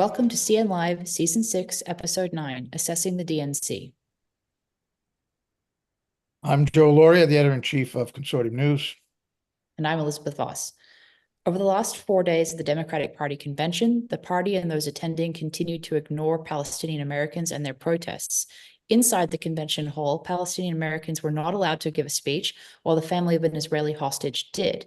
Welcome to CN Live, Season 6, Episode 9, Assessing the DNC. I'm Joe Lauria, the editor-in-chief of Consortium News. And I'm Elizabeth Voss. Over the last 4 days of the Democratic Party convention, the party and those attending continued to ignore Palestinian Americans and their protests. Inside the convention hall, Palestinian Americans were not allowed to give a speech, while the family of an Israeli hostage did.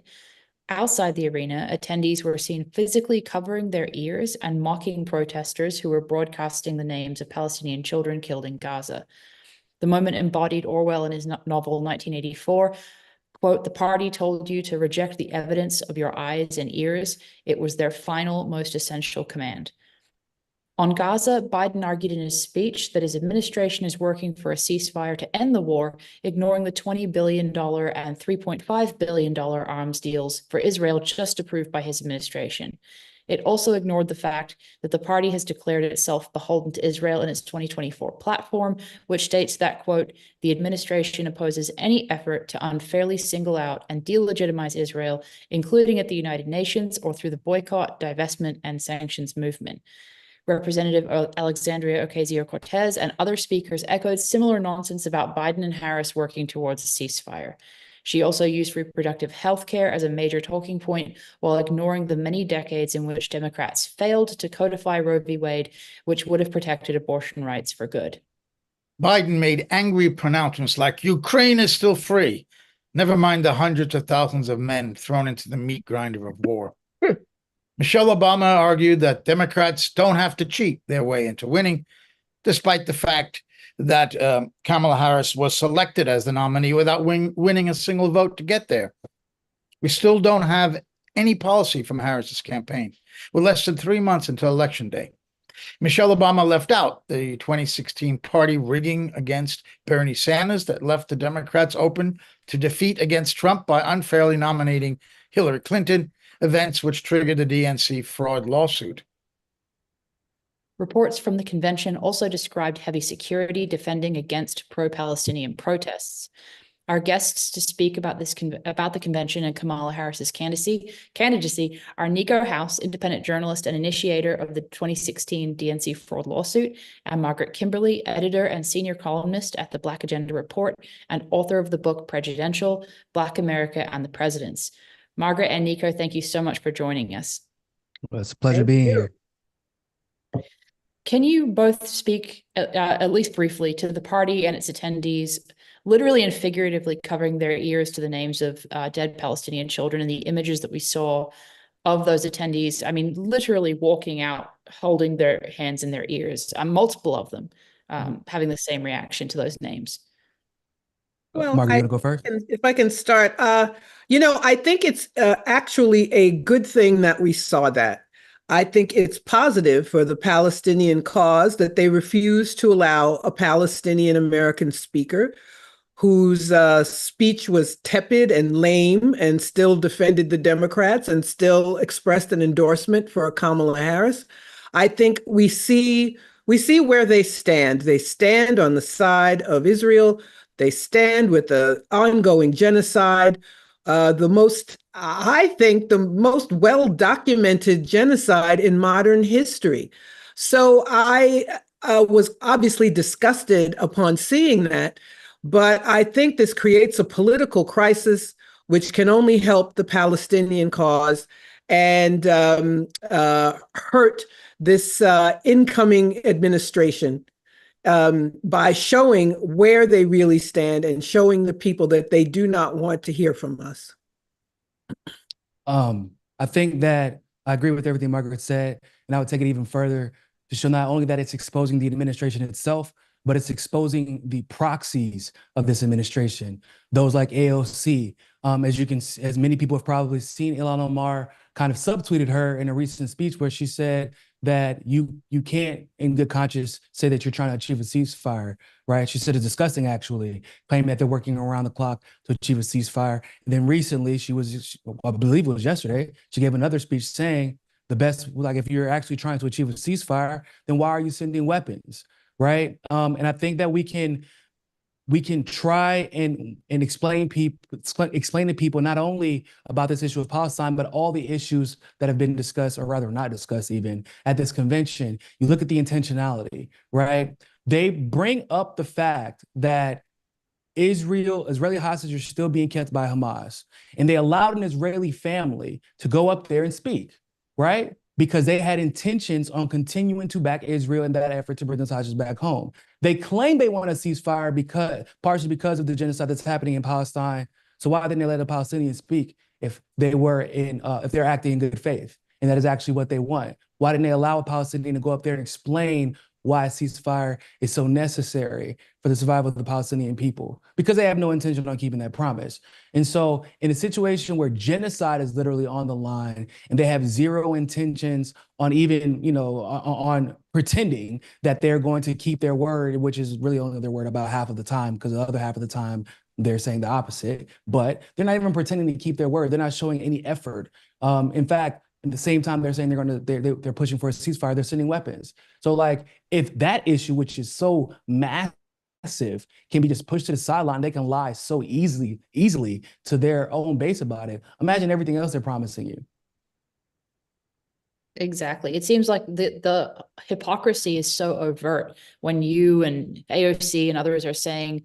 Outside the arena, attendees were seen physically covering their ears and mocking protesters who were broadcasting the names of Palestinian children killed in Gaza. The moment embodied Orwell in his novel 1984. Quote, "The party told you to reject the evidence of your eyes and ears. It was their final, most essential command." On Gaza, Biden argued in his speech that his administration is working for a ceasefire to end the war, ignoring the $20 billion and $3.5 billion arms deals for Israel just approved by his administration. It also ignored the fact that the party has declared itself beholden to Israel in its 2024 platform, which states that, quote, "The administration opposes any effort to unfairly single out and delegitimize Israel, including at the United Nations or through the boycott, divestment, and sanctions movement." Representative Alexandria Ocasio-Cortez and other speakers echoed similar nonsense about Biden and Harris working towards a ceasefire. She also used reproductive health care as a major talking point while ignoring the many decades in which Democrats failed to codify Roe v. Wade, which would have protected abortion rights for good. Biden made angry pronouncements like Ukraine is still free, never mind the hundreds of thousands of men thrown into the meat grinder of war. Michelle Obama argued that Democrats don't have to cheat their way into winning, despite the fact that Kamala Harris was selected as the nominee without winning a single vote to get there. We still don't have any policy from Harris's campaign, with less than 3 months until Election Day. Michelle Obama left out the 2016 party rigging against Bernie Sanders that left the Democrats open to defeat against Trump by unfairly nominating Hillary Clinton, events which triggered the DNC fraud lawsuit. Reports from the convention also described heavy security defending against pro-Palestinian protests. Our guests to speak about the convention and Kamala Harris's candidacy are Niko House, independent journalist and initiator of the 2016 DNC fraud lawsuit, and Margaret Kimberley, editor and senior columnist at the Black Agenda Report and author of the book Presidential: Black America and the Presidents. Margaret and Niko, thank you so much for joining us. Well, it's a pleasure being here. Can you both speak, at least briefly, to the party and its attendees, literally and figuratively covering their ears to the names of dead Palestinian children and the images that we saw of those attendees? I mean, literally walking out, holding their hands in their ears, multiple of them having the same reaction to those names. Well, Margaret, you want to go first? If I can start, I think it's actually a good thing that we saw that. I think it's positive for the Palestinian cause that they refused to allow a Palestinian American speaker whose speech was tepid and lame and still defended the Democrats and still expressed an endorsement for Kamala Harris. I think we see where they stand. They stand on the side of Israel. They stand with the ongoing genocide, the most well-documented genocide in modern history. So I was obviously disgusted upon seeing that, but I think this creates a political crisis which can only help the Palestinian cause and hurt this incoming administration. By showing where they really stand and showing the people that they do not want to hear from us. I think that I agree with everything Margaret said, and I would take it even further to show not only that it's exposing the administration itself, but it's exposing the proxies of this administration, those like AOC. As many people have probably seen, Ilhan Omar kind of subtweeted her in a recent speech where she said that you can't, in good conscience, say that you're trying to achieve a ceasefire, right? She said it's disgusting, actually, claiming that they're working around the clock to achieve a ceasefire. And then recently, I believe it was yesterday, she gave another speech saying if you're actually trying to achieve a ceasefire, then why are you sending weapons, right? And I think that we can we can try and explain to people not only about this issue of Palestine, but all the issues that have been discussed, or rather not discussed even at this convention. You look at the intentionality, right? They bring up the fact that Israeli hostages are still being kept by Hamas, and they allowed an Israeli family to go up there and speak, right? Because they had intentions on continuing to back Israel in that effort to bring the hostages back home. They claim they want a ceasefire partially because of the genocide that's happening in Palestine. So why didn't they let a Palestinian speak if they're acting in good faith? And that is actually what they want. Why didn't they allow a Palestinian to go up there and explain why a ceasefire is so necessary for the survival of the Palestinian people? Because they have no intention on keeping that promise. And so in a situation where genocide is literally on the line and they have zero intentions on even, on pretending that they're going to keep their word, which is really only their word about half of the time, because the other half of the time they're saying the opposite, but they're not even pretending to keep their word. They're not showing any effort. In fact, at the same time, they're saying they're pushing for a ceasefire. They're sending weapons. So, like, if that issue, which is so massive, can be just pushed to the sideline, they can lie so easily to their own base about it. Imagine everything else they're promising you. Exactly. It seems like the hypocrisy is so overt when you and AOC and others are saying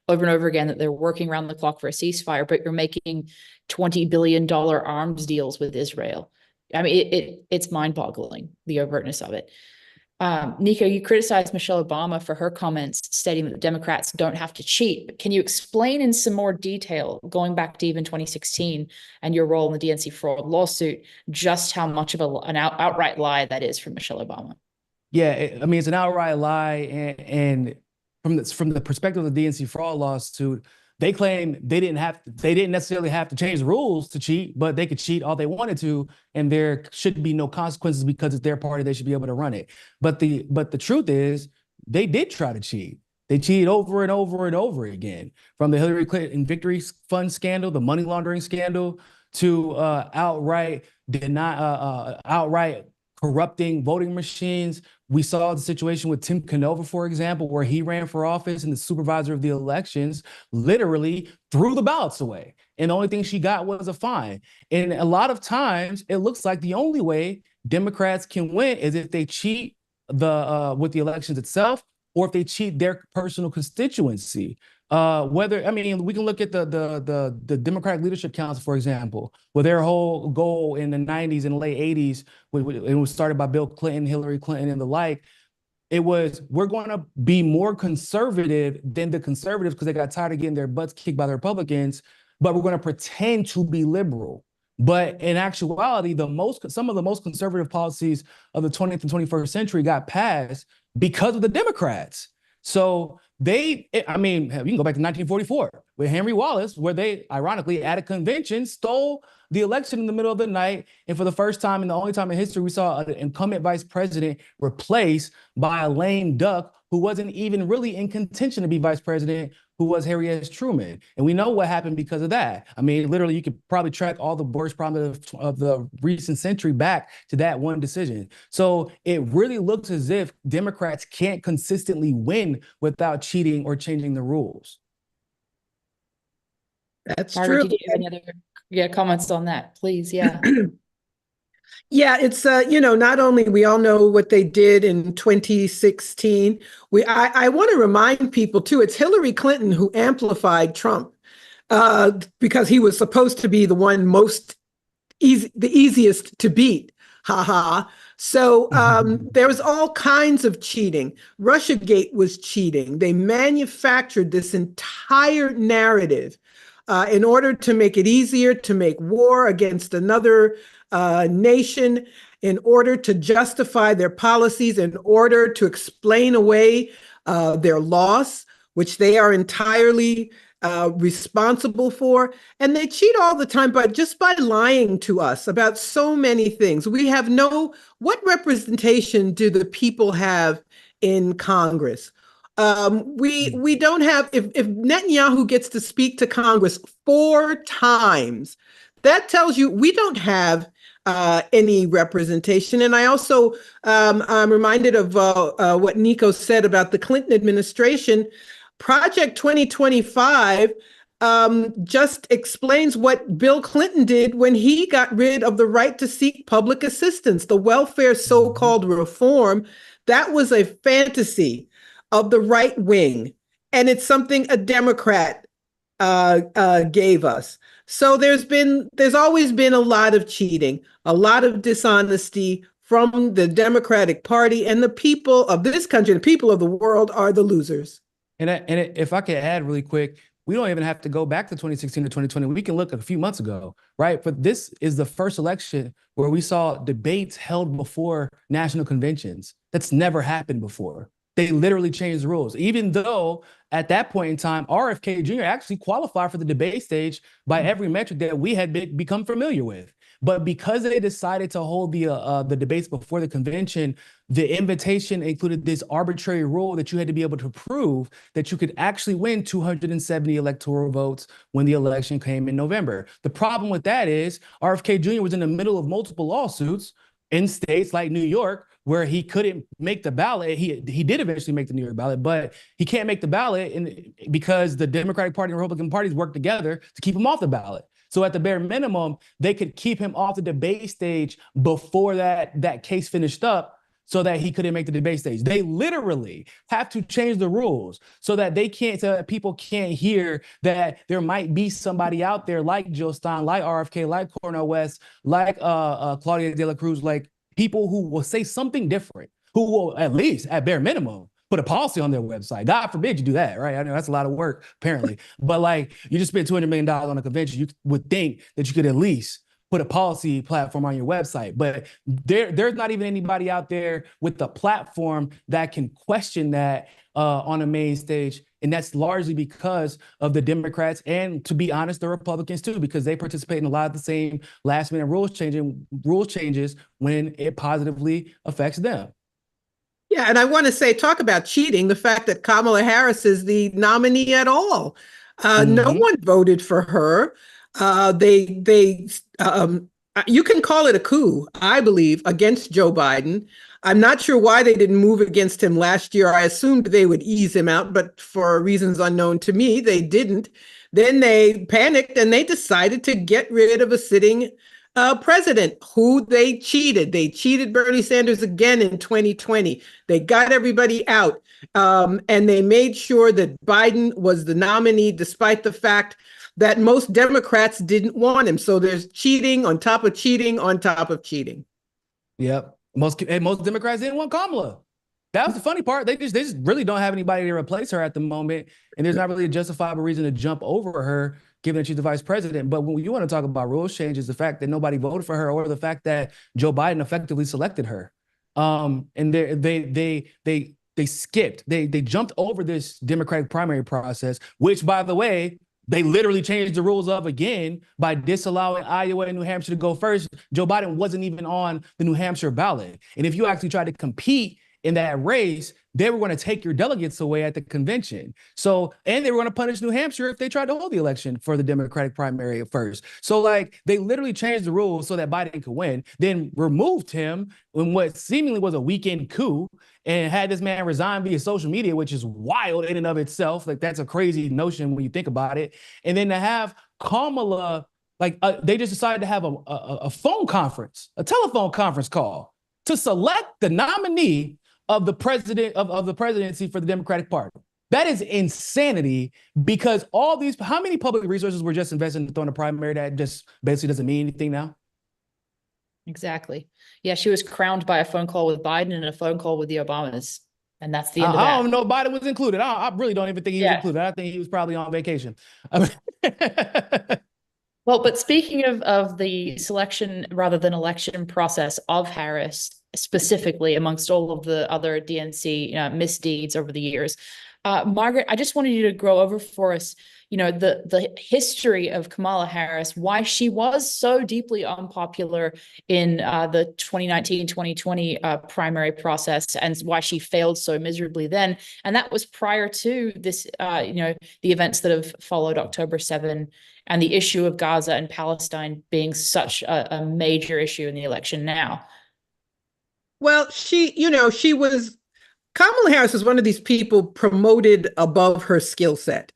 over and over again that they're working around the clock for a ceasefire, but you're making $20 billion arms deals with Israel. I mean, it's mind-boggling, the overtness of it. Niko, you criticized Michelle Obama for her comments stating that the Democrats don't have to cheat. But can you explain in some more detail, going back to even 2016 and your role in the DNC fraud lawsuit, just how much of an outright lie that is from Michelle Obama? Yeah, it's an outright lie, and from the perspective of the DNC fraud lawsuit, they claim they didn't necessarily have to change the rules to cheat, but they could cheat all they wanted to, and there should be no consequences because it's their party. They should be able to run it. But the truth is, they did try to cheat. They cheated over and over and over again, from the Hillary Clinton victory fund scandal, the money laundering scandal, to outright corrupting voting machines. We saw the situation with Tim Canova, for example, where he ran for office and the supervisor of the elections literally threw the ballots away. And the only thing she got was a fine. And a lot of times it looks like the only way Democrats can win is if they cheat with the elections itself, or if they cheat their personal constituency. We can look at the Democratic Leadership Council, for example, where their whole goal in the 90s and late 80s, it was started by Bill Clinton, Hillary Clinton, and the like. It was, we're going to be more conservative than the conservatives because they got tired of getting their butts kicked by the Republicans, but we're going to pretend to be liberal. But in actuality, some of the most conservative policies of the 20th and 21st century got passed because of the Democrats. So you can go back to 1944 with Henry Wallace, where they, ironically, at a convention, stole the election in the middle of the night. And for the first time and the only time in history, we saw an incumbent vice president replaced by a lame duck who wasn't even really in contention to be vice president, who was Harry S. Truman. And we know what happened because of that. I mean, literally, you could probably track all the worst problems of the recent century back to that one decision. So it really looks as if Democrats can't consistently win without cheating or changing the rules. That's Margaret, true. did you have any other comments on that, please? Yeah. Yeah, it's not only we all know what they did in 2016. I want to remind people too, it's Hillary Clinton who amplified Trump because he was supposed to be the one the easiest to beat. Ha ha. So there was all kinds of cheating. Russiagate was cheating. They manufactured this entire narrative in order to make it easier to make war against another nation, in order to justify their policies, in order to explain away their loss, which they are entirely responsible for. And they cheat all the time, but just by lying to us about so many things. What representation do the people have in Congress? We don't have, if Netanyahu gets to speak to Congress 4 times, that tells you we don't have any representation. And I also, I'm reminded of what Niko said about the Clinton administration. Project 2025 just explains what Bill Clinton did when he got rid of the right to seek public assistance, the welfare so-called reform. That was a fantasy of the right wing, and it's something a Democrat gave us. So there's always been a lot of cheating, a lot of dishonesty from the Democratic Party, and the people of this country, the people of the world, are the losers. And if I could add really quick, we don't even have to go back to 2016 to 2020. We can look a few months ago, right? But this is the first election where we saw debates held before national conventions. That's never happened before. They literally changed the rules, even though at that point in time, RFK Jr. actually qualified for the debate stage by every metric that we had become familiar with. But because they decided to hold the debates before the convention, the invitation included this arbitrary rule that you had to be able to prove that you could actually win 270 electoral votes when the election came in November. The problem with that is RFK Jr. was in the middle of multiple lawsuits in states like New York, where he couldn't make the ballot. He did eventually make the New York ballot, but he can't make the ballot because the Democratic Party and Republican parties work together to keep him off the ballot. So at the bare minimum, they could keep him off the debate stage before that case finished up so that he couldn't make the debate stage. They literally have to change the rules so that so that people can't hear that there might be somebody out there like Jill Stein, like RFK, like Cornel West, like Claudia De La Cruz, like people who will say something different, who will at least, at bare minimum, put a policy on their website. God forbid you do that, right? I know that's a lot of work, apparently. But like, you just spent $200 million on a convention, you would think that you could at least put a policy platform on your website. But there's not even anybody out there with the platform that can question that on a main stage. And that's largely because of the Democrats and, to be honest, the Republicans too, because they participate in a lot of the same last minute rule changes when it positively affects them. Yeah, and I want to say, talk about cheating, the fact that Kamala Harris is the nominee at all. No one voted for her. You can call it a coup, I believe, against Joe Biden. I'm not sure why they didn't move against him last year. I assumed they would ease him out, but for reasons unknown to me, they didn't. Then they panicked and they decided to get rid of a sitting president who they cheated. They cheated Bernie Sanders again in 2020. They got everybody out, and they made sure that Biden was the nominee, despite the fact that most Democrats didn't want him. So there's cheating on top of cheating on top of cheating. Yep. Most Democrats didn't want Kamala. That was the funny part. They just really don't have anybody to replace her at the moment. And there's not really a justifiable reason to jump over her, given that she's the vice president. But when you want to talk about rules changes, the fact that nobody voted for her, or the fact that Joe Biden effectively selected her. And they skipped, they jumped over this Democratic primary process, which, by the way, they literally changed the rules of again by disallowing Iowa and New Hampshire to go first. Joe Biden wasn't even on the New Hampshire ballot. And if you actually tried to compete in that race, they were going to take your delegates away at the convention. So, and they were going to punish New Hampshire if they tried to hold the election for the Democratic primary first. So like, they literally changed the rules so that Biden could win, then removed him in what seemingly was a weekend coup, and had this man resign via social media, which is wild in and of itself. Like, that's a crazy notion when you think about it. And then to have Kamala, they just decided to have a phone conference, a telephone conference call to select the nominee of the president of the presidency for the Democratic Party. That is insanity, because how many public resources were just invested in throwing a primary that just basically doesn't mean anything now? Exactly. Yeah, she was crowned by a phone call with Biden and a phone call with the Obamas. And that's the end of that. I don't know if Biden was included. I really don't even think he was included. I think he was probably on vacation. Well, but speaking of the selection rather than election process of Harris, specifically amongst all of the other DNC misdeeds over the years, Margaret, I just wanted you to go over for us, the history of Kamala Harris, why she was so deeply unpopular in the 2019-2020 primary process, and why she failed so miserably then. And that was prior to this, the events that have followed October 7 and the issue of Gaza and Palestine being such a major issue in the election now. Well, she was Kamala Harris is one of these people promoted above her skill set.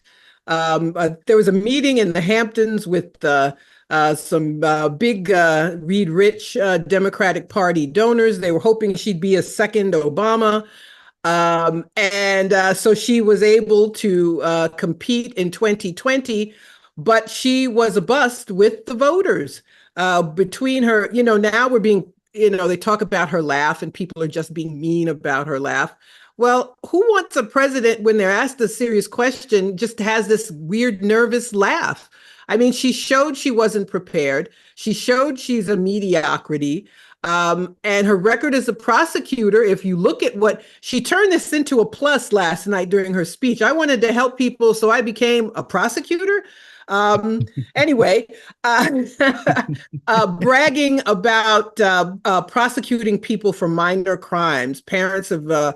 There was a meeting in the Hamptons with some big Reed Rich Democratic Party donors. They were hoping she'd be a second Obama. So she was able to compete in 2020, but she was a bust with the voters. Between her, now we're being, they talk about her laugh and people are just being mean about her laugh. Well, who wants a president when they're asked a serious question just has this weird nervous laugh? I mean, she showed she wasn't prepared. She showed she's a mediocrity. And her record as a prosecutor, if you look at what she turned this into a plus last night during her speech. I wanted to help people, so I became a prosecutor. Anyway, bragging about prosecuting people for minor crimes, parents of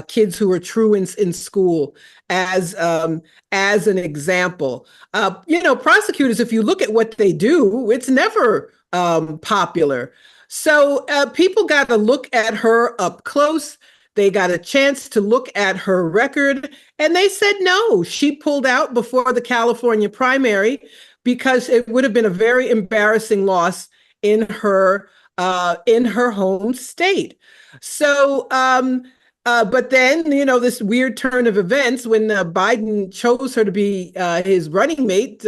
kids who were truants in school, as an example. Prosecutors, if you look at what they do, it's never popular. So people got to look at her up close. They got a chance to look at her record, and they said no. She pulled out before the California primary because it would have been a very embarrassing loss in her home state. So, but then, this weird turn of events when Biden chose her to be his running mate,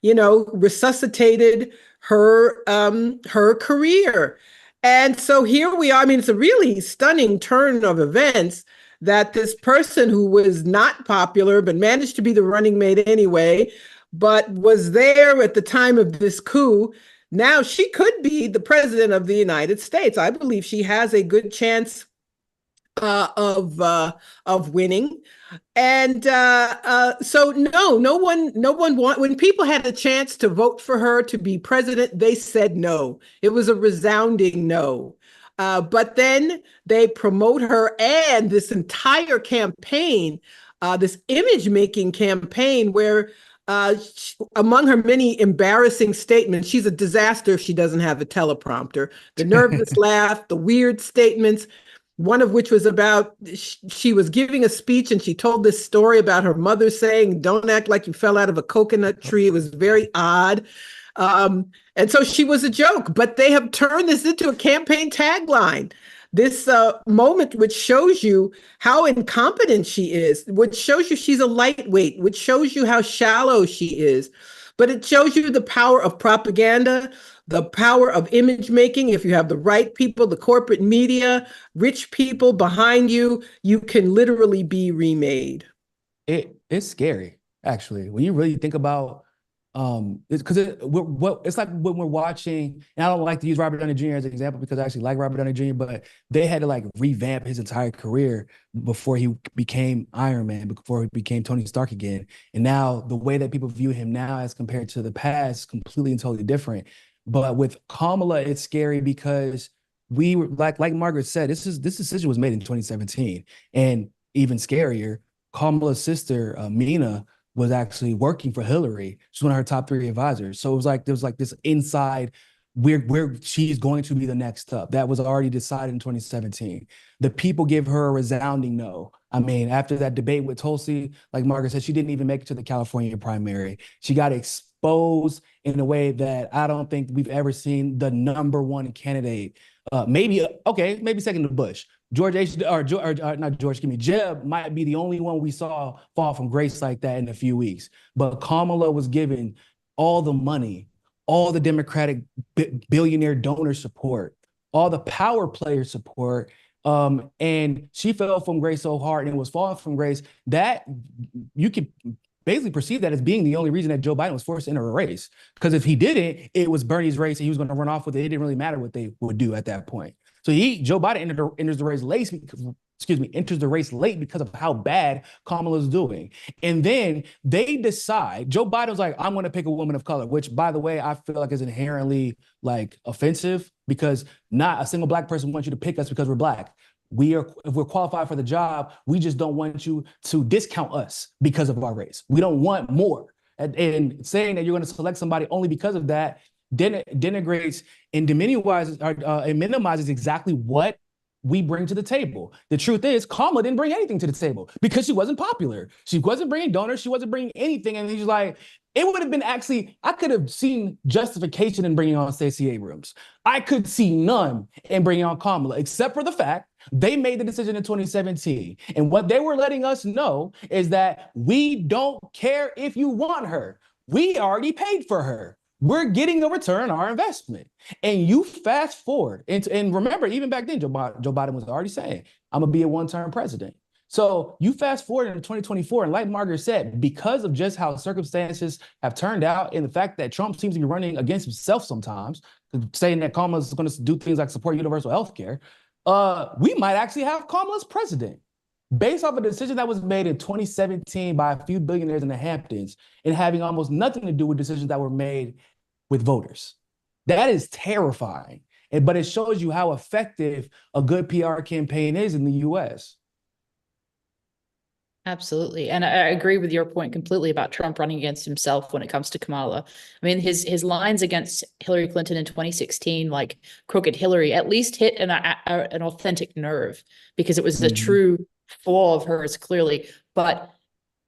resuscitated her career. And so here we are. I mean, it's a really stunning turn of events that this person who was not popular, but managed to be the running mate anyway, but was there at the time of this coup. Now she could be the president of the United States. I believe she has a good chance of winning. And so no one when people had a chance to vote for her to be president, they said no. It was a resounding no. But then they promote her, and this entire campaign, this image-making campaign where among her many embarrassing statements, she's a disaster if she doesn't have a teleprompter. The nervous laugh, the weird statements, one of which was about she was giving a speech and she told this story about her mother saying, "Don't act like you fell out of a coconut tree." It was very odd. And so she was a joke, but they have turned this into a campaign tagline. This moment, which shows you how incompetent she is, which shows you she's a lightweight, which shows you how shallow she is. But it shows you the power of propaganda, the power of image making. If you have the right people, the corporate media, rich people behind you, you can literally be remade. It's scary, actually, when you really think about it's because it's like when we're watching, and I don't like to use Robert Downey Jr. as an example because I actually like Robert Downey Jr., but they had to like revamp his entire career before he became Iron Man, before he became Tony Stark again. And now the way that people view him now as compared to the past is completely and totally different. But with Kamala, it's scary because we were like Margaret said, this decision was made in 2017. And even scarier, Kamala's sister, Mina, was actually working for Hillary. She's one of her top 3 advisors. So it was like, there was like this inside where she's going to be the next up. That was already decided in 2017. The people give her a resounding no. I mean, after that debate with Tulsi, like Margaret said, she didn't even make it to the California primary. She got exposed in a way that I don't think we've ever seen the #1 candidate. Maybe second to Bush. Jeb might be the only one we saw fall from grace like that in a few weeks. But Kamala was given all the money, all the Democratic billionaire donor support, all the power player support, and she fell from grace so hard and was falling from grace that you could basically perceive that as being the only reason that Joe Biden was forced to enter a race. Because if he didn't, it was Bernie's race and he was going to run off with it. It didn't really matter what they would do at that point. So Joe Biden enters the race late because of how bad Kamala's doing. And then they decide, Joe Biden's like, I'm going to pick a woman of color, which, by the way, I feel like is inherently like offensive because not a single Black person wants you to pick us because we're Black. If we're qualified for the job, we just don't want you to discount us because of our race. We don't want more. And saying that you're going to select somebody only because of that denigrates and minimizes exactly what we bring to the table. The truth is, Kamala didn't bring anything to the table because she wasn't popular. She wasn't bringing donors. She wasn't bringing anything. And he's like, it would have been actually, I could have seen justification in bringing on Stacey Abrams. I could see none in bringing on Kamala, except for the fact they made the decision in 2017. And what they were letting us know is that we don't care if you want her. We already paid for her. We're getting a return on our investment. And you fast forward, and remember, even back then, Joe Biden was already saying, I'm going to be a one-term president. So you fast forward into 2024, and like Margaret said, because of just how circumstances have turned out and the fact that Trump seems to be running against himself sometimes, saying that Kamala is going to do things like support universal health care, we might actually have Kamala as president based off a decision that was made in 2017 by a few billionaires in the Hamptons and having almost nothing to do with decisions that were made with voters. That is terrifying. But it shows you how effective a good PR campaign is in the US. Absolutely. And I agree with your point completely about Trump running against himself when it comes to Kamala. I mean, his lines against Hillary Clinton in 2016, like Crooked Hillary, at least hit an authentic nerve because it was a true flaw of hers, clearly. But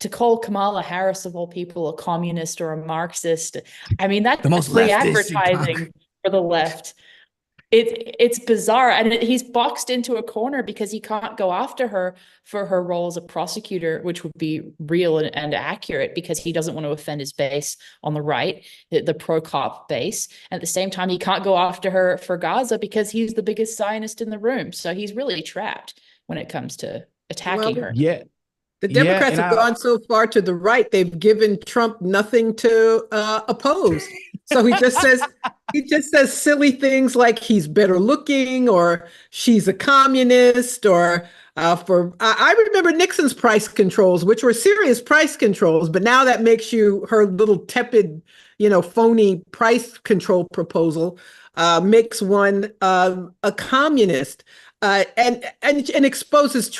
to call Kamala Harris, of all people, a communist or a Marxist, I mean, that's the most free advertising for the left. It's bizarre, and he's boxed into a corner because he can't go after her for her role as a prosecutor, which would be real and accurate, because he doesn't want to offend his base on the right, the pro-cop base. At the same time, he can't go after her for Gaza because he's the biggest Zionist in the room. So he's really trapped when it comes to attacking her. Yeah. The Democrats have gone so far to the right, they've given Trump nothing to oppose. So he just says silly things like he's better looking, or she's a communist, or I remember Nixon's price controls, which were serious price controls, but now that makes you her little tepid, phony price control proposal makes one a communist and exposes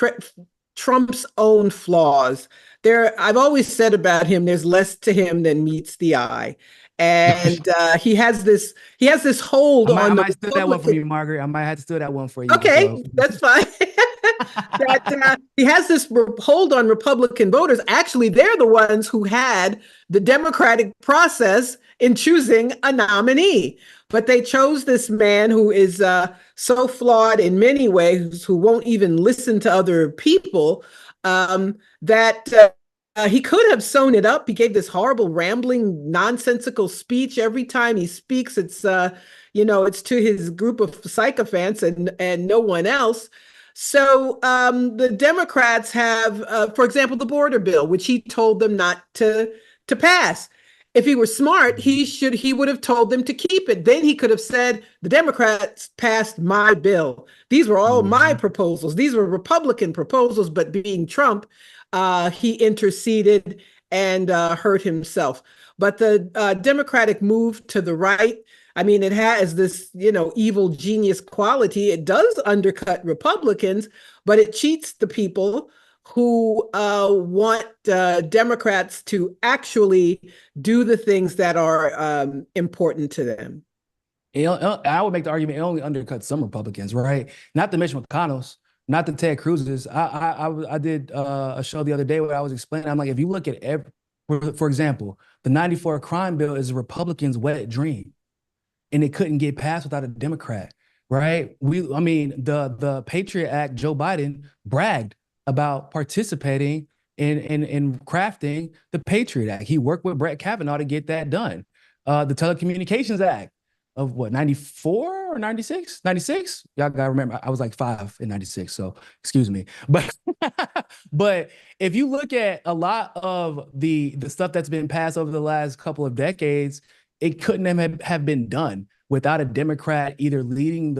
Trump's own flaws. I've always said about him, there's less to him than meets the eye. And he has this hold on. I might steal that one from you, Margaret. I might have to steal that one for you. Okay, that's fine. He has this hold on Republican voters. Actually, they're the ones who had the democratic process in choosing a nominee. But they chose this man who is so flawed in many ways, who won't even listen to other people, that he could have sewn it up. He gave this horrible, rambling, nonsensical speech. Every time he speaks, it's it's to his group of sycophants and no one else. So the Democrats have, for example, the border bill, which he told them not to pass. If he were smart, he would have told them to keep it. Then he could have said, the Democrats passed my bill. These were all my proposals. These were Republican proposals, but being Trump, he interceded and hurt himself. But the Democratic move to the right, I mean, it has this, evil genius quality. It does undercut Republicans, but it cheats the people who want Democrats to actually do the things that are important to them. I would make the argument it only undercuts some Republicans, right? Not the Mitch McConnells, not the Ted Cruz's. I did a show the other day where I was explaining. I'm like, if you look at for example, the 94 crime bill is a Republican's wet dream, and it couldn't get passed without a Democrat, right? The Patriot Act, Joe Biden bragged about participating in crafting the Patriot Act. He worked with Brett Kavanaugh to get that done. The Telecommunications Act of 94 or 96? 96? Y'all gotta remember, I was like 5 in 96, so excuse me. But if you look at a lot of the stuff that's been passed over the last couple of decades, it couldn't have been done without a Democrat either leading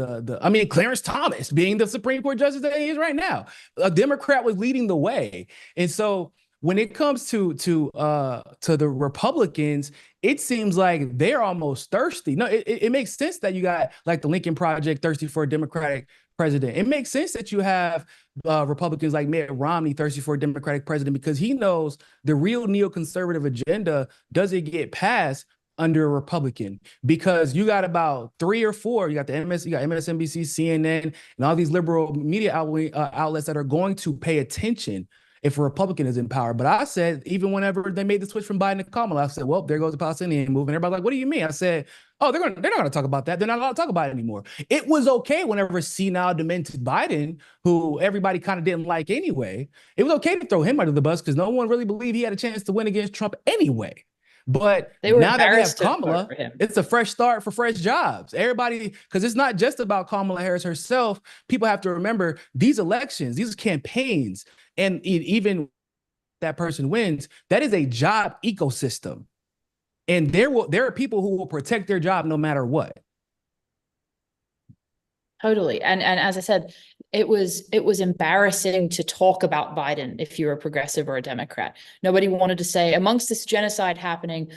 Clarence Thomas being the Supreme Court justice that he is right now. A Democrat was leading the way. And so when it comes to the Republicans, it seems like they're almost thirsty. No, it makes sense that you got like the Lincoln Project thirsty for a Democratic president. It makes sense that you have Republicans like Mitt Romney thirsty for a Democratic president, because he knows the real neoconservative agenda doesn't get passed under a Republican, because you got about 3 or 4, you got MSNBC, CNN, and all these liberal media outlets that are going to pay attention if a Republican is in power. But I said, even whenever they made the switch from Biden to Kamala, I said, well, there goes the Palestinian movement. Everybody's like, what do you mean? I said, oh, they're not going to talk about that. They're not allowed to talk about it anymore. It was okay whenever senile, demented Biden, who everybody kind of didn't like anyway, it was okay to throw him under the bus because no one really believed he had a chance to win against Trump anyway. But now that we have Kamala, it's a fresh start for fresh jobs. Everybody, because it's not just about Kamala Harris herself. People have to remember these elections, these campaigns, and even that person wins, that is a job ecosystem. And there are people who will protect their job no matter what. Totally. And as I said, it was embarrassing to talk about Biden if you're a progressive or a Democrat. Nobody wanted to say, amongst this genocide happening,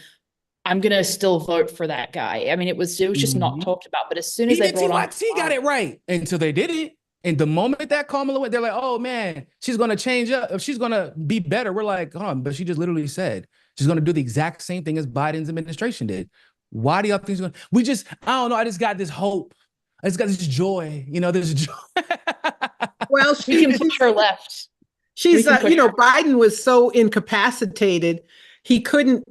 I'm going to still vote for that guy. I mean, it was just not talked about. But as soon as they brought on, TYT got it right until they did it. And the moment that Kamala went, they're like, oh man, she's going to change up. She's going to be better. We're like, but she just literally said she's going to do the exact same thing as Biden's administration did. Why do y'all think she's going to? I don't know. I just got this hope. I just got this joy. There's joy. Well, she can push her left. She's, Biden was so incapacitated. He couldn't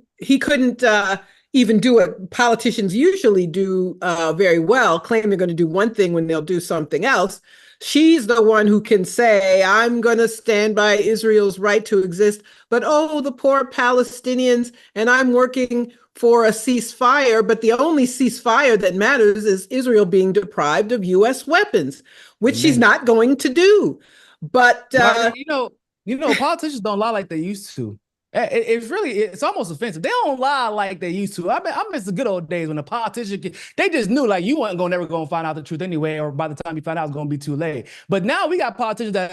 even do what politicians usually do very well, claim they're going to do one thing when they'll do something else. She's the one who can say, I'm going to stand by Israel's right to exist, but the poor Palestinians, and I'm working for a ceasefire, but the only ceasefire that matters is Israel being deprived of U.S. weapons, which she's not going to do. But politicians don't lie like they used to. It's almost offensive. They don't lie like they used to. I miss the good old days when the politician, they just knew like you weren't never going to find out the truth anyway, or by the time you find out it's going to be too late. But now we got politicians that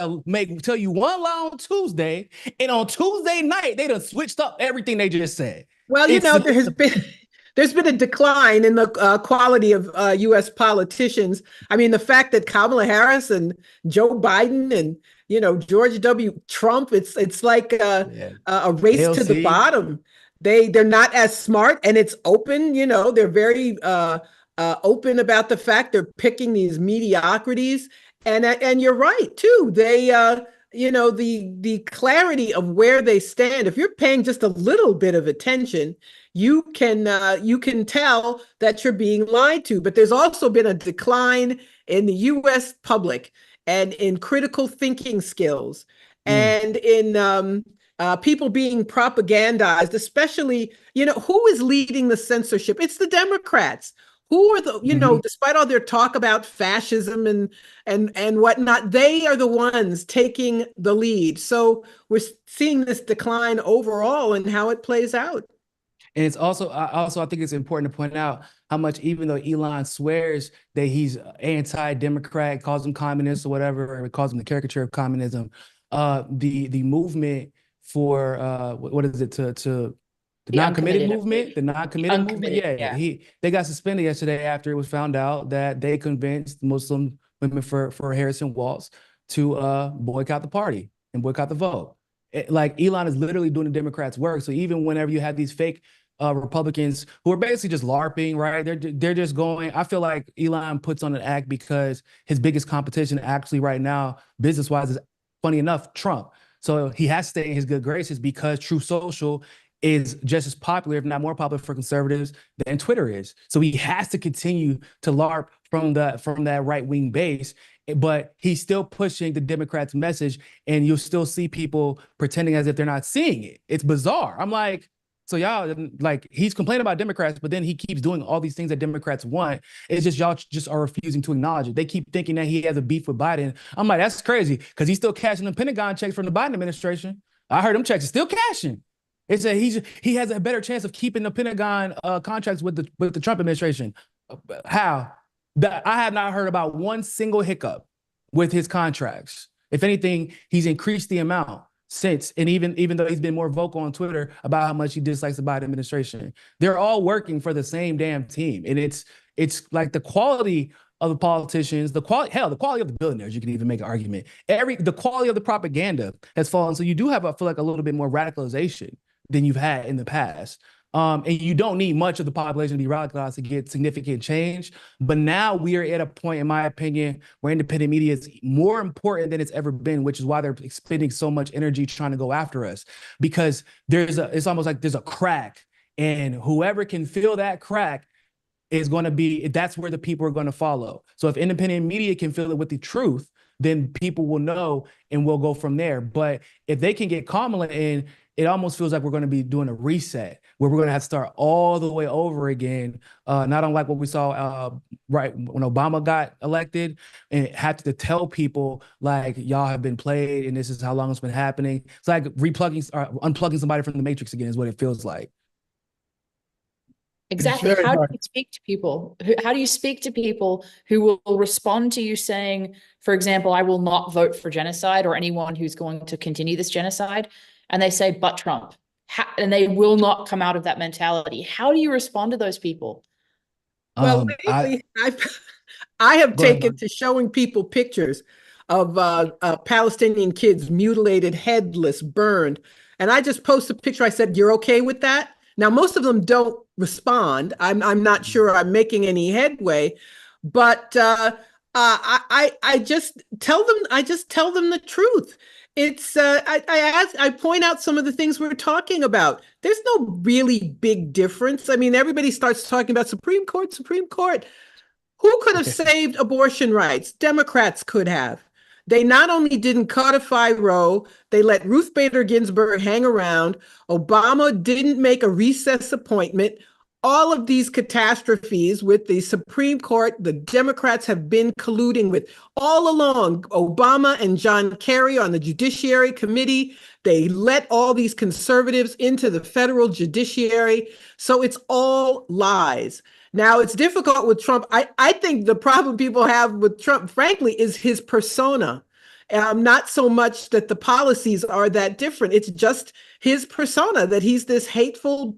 tell you one lie on Tuesday, and on Tuesday night they done switched up everything they just said. Well, there's been a decline in the quality of U.S. politicians. I mean, the fact that Kamala Harris and Joe Biden and George W. Trump, it's like a race AOC. to the bottom. They're not as smart, and it's open. They're very open about the fact they're picking these mediocrities. And you're right too. They the clarity of where they stand. If you're paying just a little bit of attention, you can tell that you're being lied to. But there's also been a decline in the U.S. public and in critical thinking skills and in people being propagandized, especially, who is leading the censorship? It's the Democrats. Who are the, despite all their talk about fascism and whatnot, they are the ones taking the lead. So we're seeing this decline overall and how it plays out. And it's also, I think it's important to point out how much, even though Elon swears that he's anti-Democrat, calls them communists or whatever, or calls them the caricature of communism, the movement for what is it to the non-committed movement, the non-committed movement. Yeah. They got suspended yesterday after it was found out that they convinced Muslim women for Harrison Waltz to boycott the party and boycott the vote. Like Elon is literally doing the Democrats' work. So even whenever you have these fake Republicans who are basically just LARPing, right? They're just going. I feel like Elon puts on an act because his biggest competition actually right now, business-wise, is, funny enough, Trump. So he has to stay in his good graces because Truth Social is just as popular, if not more popular, for conservatives than Twitter is. So he has to continue to LARP from that right-wing base, but he's still pushing the Democrats' message, and you'll still see people pretending as if they're not seeing it. It's bizarre. I'm like, so y'all, like, he's complaining about Democrats, but then he keeps doing all these things that Democrats want. It's just y'all just are refusing to acknowledge it. They keep thinking that he has a beef with Biden. I'm like, that's crazy, because he's still cashing the Pentagon checks from the Biden administration. I heard them checks are still cashing. It's he has a better chance of keeping the Pentagon contracts with the Trump administration. How? I have not heard about one single hiccup with his contracts. If anything, he's increased the amount since, and even though he's been more vocal on Twitter about how much he dislikes the Biden administration. They're all working for the same damn team. And it's like the quality of the politicians, the quality of the billionaires, you can even make an argument. The quality of the propaganda has fallen. So you do have, I feel like, a little bit more radicalization than you've had in the past. And you don't need much of the population to be radicalized to get significant change. But now we are at a point, in my opinion, where independent media is more important than it's ever been, which is why they're expending so much energy trying to go after us. Because it's almost like there's a crack, and whoever can fill that crack is going to be, that's where the people are going to follow. So if independent media can fill it with the truth, then people will know and we'll go from there. But if they can get Kamala in, it almost feels like we're going to be doing a reset where we're going to have to start all the way over again. Not unlike what we saw right when Obama got elected, and had to tell people like, y'all have been played and this is how long it's been happening. It's like unplugging somebody from the Matrix again is what it feels like. Exactly. How do you speak to people? How do you speak to people who will respond to you saying, for example, I will not vote for genocide or anyone who's going to continue this genocide? And they say, but Trump, and they will not come out of that mentality. How do you respond to those people? Well, lately, I have taken to showing people pictures of Palestinian kids mutilated, headless, burned. And I just post a picture. I said, you're okay with that? Now, most of them don't respond. I'm not sure I'm making any headway, but I just tell them the truth. It's I point out some of the things we're talking about. There's no really big difference. I mean, everybody starts talking about Supreme Court. Who could have saved abortion rights? Democrats could have. They not only didn't codify Roe, they let Ruth Bader Ginsburg hang around. Obama didn't make a recess appointment. All of these catastrophes with the Supreme Court, the Democrats have been colluding with all along. Obama and John Kerry on the Judiciary Committee, they let all these conservatives into the federal judiciary. So it's all lies. Now, it's difficult with Trump. I think the problem people have with Trump, frankly, is his persona. Not so much that the policies are that different. It's just his persona, that he's this hateful,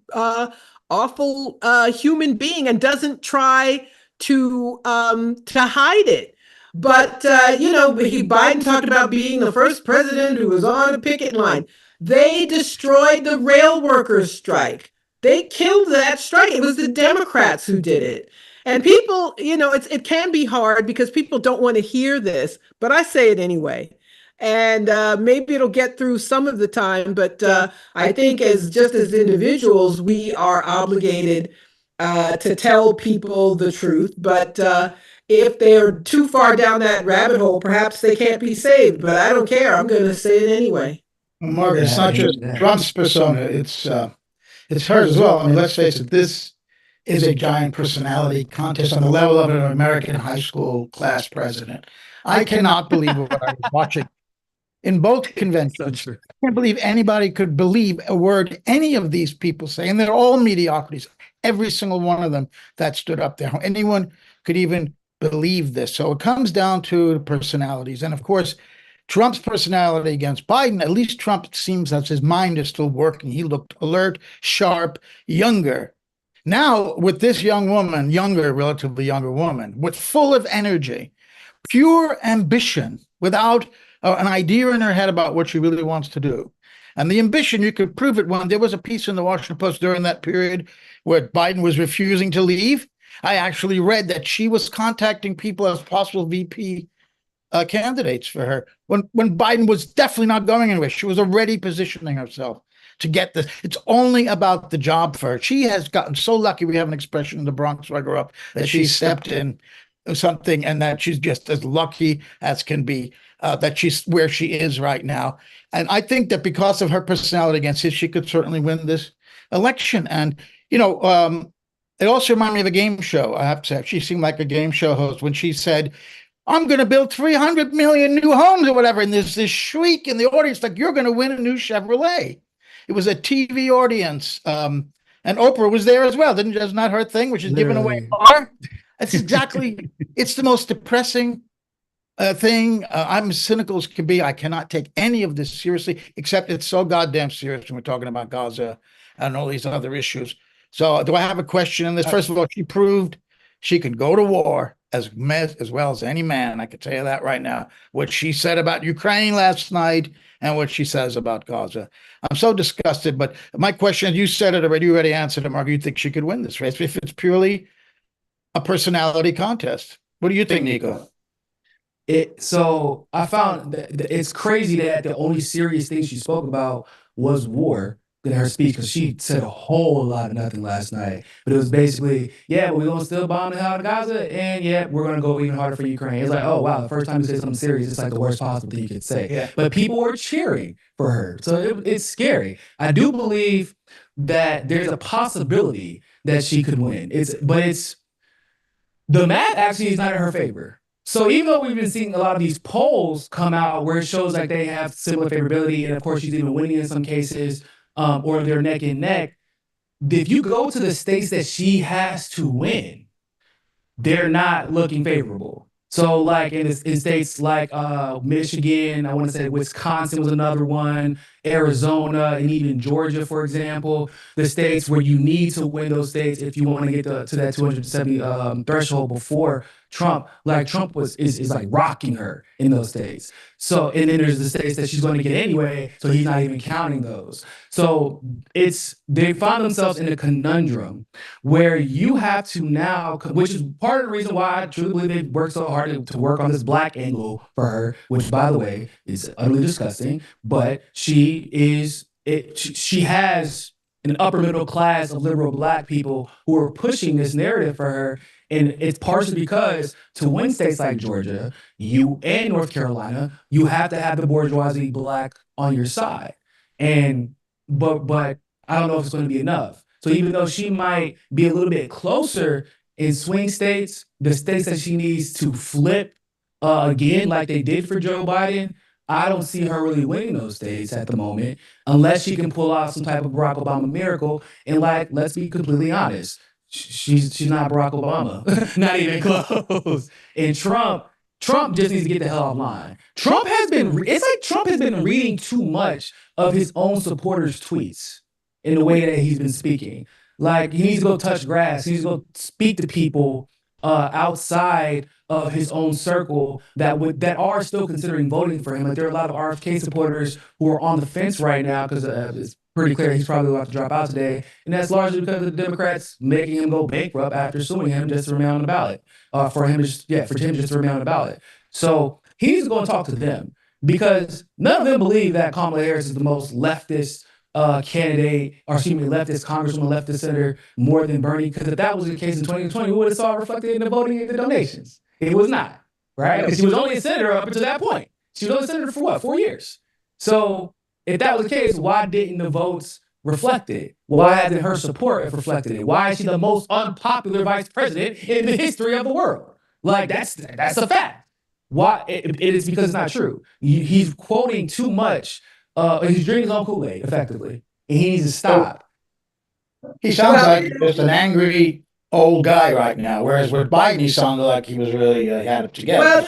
awful human being and doesn't try to hide it. But, Biden talked about being the first president who was on a picket line. They destroyed the rail workers' strike. They killed that strike. It was the Democrats who did it. And people, it can be hard because people don't want to hear this, but I say it anyway. And maybe it'll get through some of the time, but I think as individuals, we are obligated to tell people the truth. But if they're too far down that rabbit hole, perhaps they can't be saved. But I don't care. I'm going to say it anyway. Well, Margaret, it's not just Trump's persona. It's hers as well. I mean, let's face it, this is a giant personality contest on the level of an American high school class president. I cannot believe what I was watching in both conventions. I can't believe anybody could believe a word any of these people say, and they're all mediocrities, every single one of them that stood up there. How anyone could even believe this. So it comes down to the personalities. And of course, Trump's personality against Biden, at least Trump seems as his mind is still working. He looked alert, sharp, younger. Now, with this young woman, relatively younger woman, with full of energy, pure ambition, without an idea in her head about what she really wants to do. And the ambition, you could prove it when there was a piece in the Washington Post during that period where Biden was refusing to leave. I actually read that she was contacting people as possible VP candidates for her when Biden was definitely not going anywhere. She was already positioning herself to get this. It's only about the job for her. She has gotten so lucky. We have an expression in the Bronx where I grew up that she stepped in something and that she's just as lucky as can be, that she's where she is right now. And I think that because of her personality against his, she could certainly win this election. And, it also reminded me of a game show. I have to say, she seemed like a game show host when she said, I'm going to build 300 million new homes or whatever. And there's this shriek in the audience, like, you're going to win a new Chevrolet. It was a TV audience. And Oprah was there as well. That's not her thing, which is giving away a car. That's exactly, it's the most depressing thing. I'm as cynical as can be. I cannot take any of this seriously, except it's so goddamn serious when we're talking about Gaza and all these other issues. So do I have a question in this? First of all, she proved she can go to war as well as any man. I can tell you that right now. What she said about Ukraine last night and what she says about Gaza. I'm so disgusted. But my question, you said it already. You already answered it, Margaret. You think she could win this race if it's purely a personality contest? What do you think, Niko? So I found that it's crazy that the only serious thing she spoke about was war in her speech, because she said a whole lot of nothing last night. But it was basically, yeah, but we're gonna still bomb the hell out of Gaza, and yeah, we're gonna go even harder for Ukraine. It's like, oh wow, the first time you say something serious, it's like the worst possible thing you could say. Yeah. But people were cheering for her, so it's scary. I do believe that there's a possibility that she could win. But the math actually is not in her favor. So even though we've been seeing a lot of these polls come out where it shows like they have similar favorability, and of course she's even winning in some cases, or they're neck and neck, if you go to the states that she has to win, they're not looking favorable. So like in states like Michigan, I want to say Wisconsin was another one, Arizona, and even Georgia, for example, the states where you need to win those states if you want to get to that 270 threshold before Trump, like Trump is like rocking her in those states. So, and then there's the states that she's going to get anyway, so he's not even counting those. So they found themselves in a conundrum where you have to now, which is part of the reason why I truly believe they've worked so hard to work on this black angle for her, which by the way is utterly disgusting, but she has an upper middle class of liberal black people who are pushing this narrative for her. And it's partially because to win states like Georgia, and North Carolina, you have to have the bourgeoisie black on your side. But I don't know if it's going to be enough. So even though she might be a little bit closer in swing states, the states that she needs to flip again, like they did for Joe Biden, I don't see her really winning those states at the moment, unless she can pull out some type of Barack Obama miracle. And like, let's be completely honest, she's not Barack Obama, not even close. And Trump just needs to get the hell offline. Trump has been reading too much of his own supporters' tweets in the way that he's been speaking. Like, he needs to go touch grass. He needs to go speak to people outside of his own circle that are still considering voting for him. Like, there are a lot of RFK supporters who are on the fence right now because it's pretty clear he's probably about to drop out today, and that's largely because of the Democrats making him go bankrupt after suing him just to remain on the ballot. For him just to remain on the ballot. So he needs to go and talk to them, because none of them believe that Kamala Harris is the most leftist candidate, or excuse me, leftist congresswoman, leftist senator, more than Bernie. Because if that was the case in 2020, we would have saw it reflected in the voting and the donations. It was not, right? Because she was only a senator up until that point. She was only a senator for what, 4 years? So if that was the case, why didn't the votes reflect it? Why hasn't her support reflected it? Why is she the most unpopular vice president in the history of the world? Like, that's a fact. Why? It is because it's not true. He's quoting too much. He's drinking his own Kool-Aid, effectively, and he needs to stop. He sounds like just an angry old guy right now, whereas with Biden, he sounded like he was really had it together.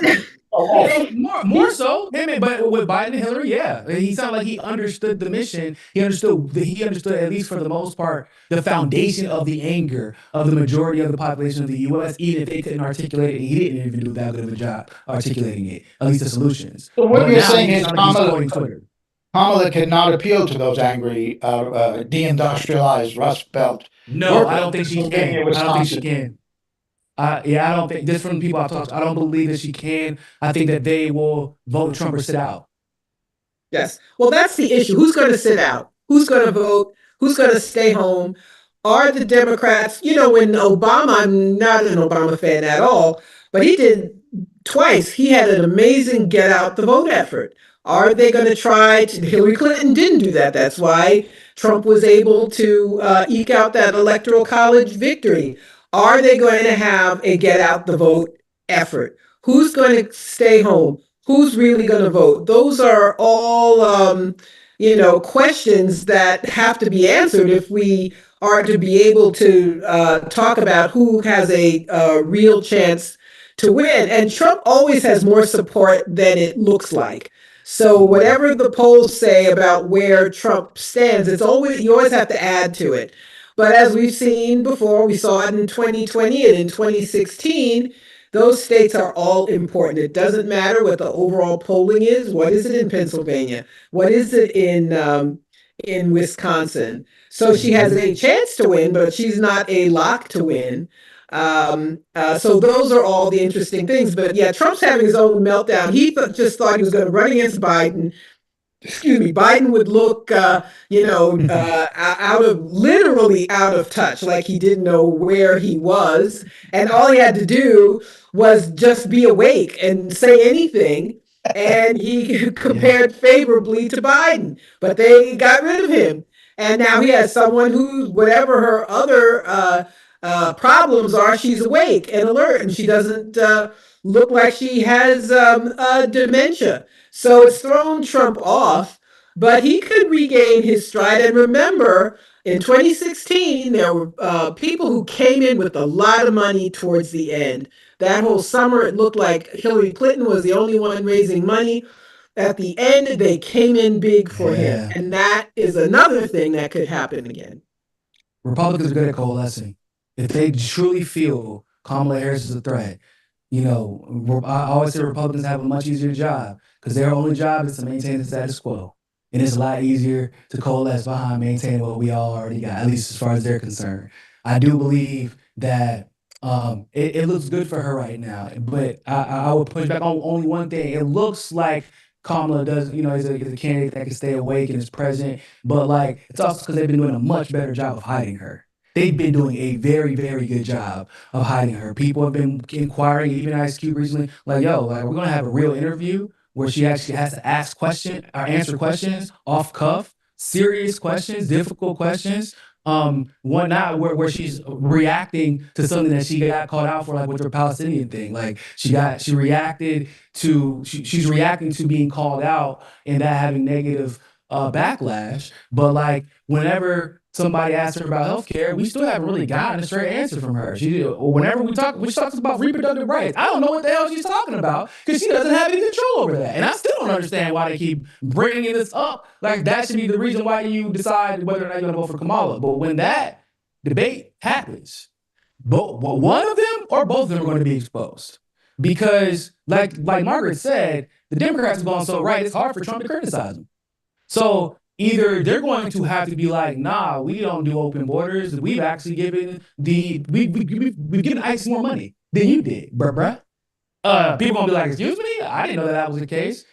More so, but with Biden and Hillary, yeah, he sounded like he understood the mission. He understood, at least for the most part, the foundation of the anger of the majority of the population of the U.S., even if they couldn't articulate it. And he didn't even do that good of a job articulating it, at least the solutions. So what you're saying is Kamala cannot appeal to those angry, deindustrialized Rust Belt. No, I don't think she can. I don't think she can. I don't think, just from the people I've talked to, I don't believe that she can. I think that they will vote Trump or sit out. Yes. Well, that's the issue. Who's going to sit out? Who's going to vote? Who's going to stay home? Are the Democrats, when Obama, I'm not an Obama fan at all, but he did twice. He had an amazing get out the vote effort. Are they going to try to? Hillary Clinton didn't do that. That's why Trump was able to eke out that electoral college victory. Are they going to have a get out the vote effort? Who's going to stay home? Who's really going to vote? Those are all, questions that have to be answered if we are to be able to talk about who has a real chance to win. And Trump always has more support than it looks like. So whatever the polls say about where Trump stands, you always have to add to it. But as we've seen before, we saw it in 2020 and in 2016, those states are all important. It doesn't matter what the overall polling is. What is it in Pennsylvania? What is it in Wisconsin? So she has a chance to win, but she's not a lock to win. So those are all the interesting things. But yeah, Trump's having his own meltdown. He just thought he was going to run against Biden. Excuse me, Biden would look, literally out of touch, like he didn't know where he was. And all he had to do was just be awake and say anything. And he compared favorably to Biden, but they got rid of him. And now he has someone who, whatever her other problems are, she's awake and alert, and she doesn't look like she has dementia. So it's thrown Trump off, but he could regain his stride. And remember, in 2016, there were people who came in with a lot of money towards the end. That whole summer, it looked like Hillary Clinton was the only one raising money. At the end, they came in big for him. And that is another thing that could happen again. Republicans are good at coalescing. If they truly feel Kamala Harris is a threat, I always say Republicans have a much easier job because their only job is to maintain the status quo. And it's a lot easier to coalesce behind maintaining what we all already got, at least as far as they're concerned. I do believe that it looks good for her right now, but I would push back on only one thing. It looks like Kamala does, is a candidate that can stay awake and is present, but it's also because they've been doing a much better job of hiding her. They've been doing a very, very good job of hiding her. People have been inquiring, even Ice Cube recently, we're going to have a real interview where she actually has to ask questions or answer questions off cuff, serious questions, difficult questions. One not where she's reacting to something that she got called out for, with her Palestinian thing. She's reacting to being called out and that having negative backlash. But whenever somebody asked her about healthcare, we still haven't really gotten a straight answer from her. Whenever she talks about reproductive rights, I don't know what the hell she's talking about because she doesn't have any control over that. And I still don't understand why they keep bringing this up. That should be the reason why you decide whether or not you're going to vote for Kamala. But when that debate happens, one of them or both of them are going to be exposed. Because like Margaret said, the Democrats have gone so right, it's hard for Trump to criticize them. So either they're going to have to be like, nah, we don't do open borders. We've actually given we've given ICE more money than you did, bruh. People gonna be like, excuse me, I didn't know that was the case.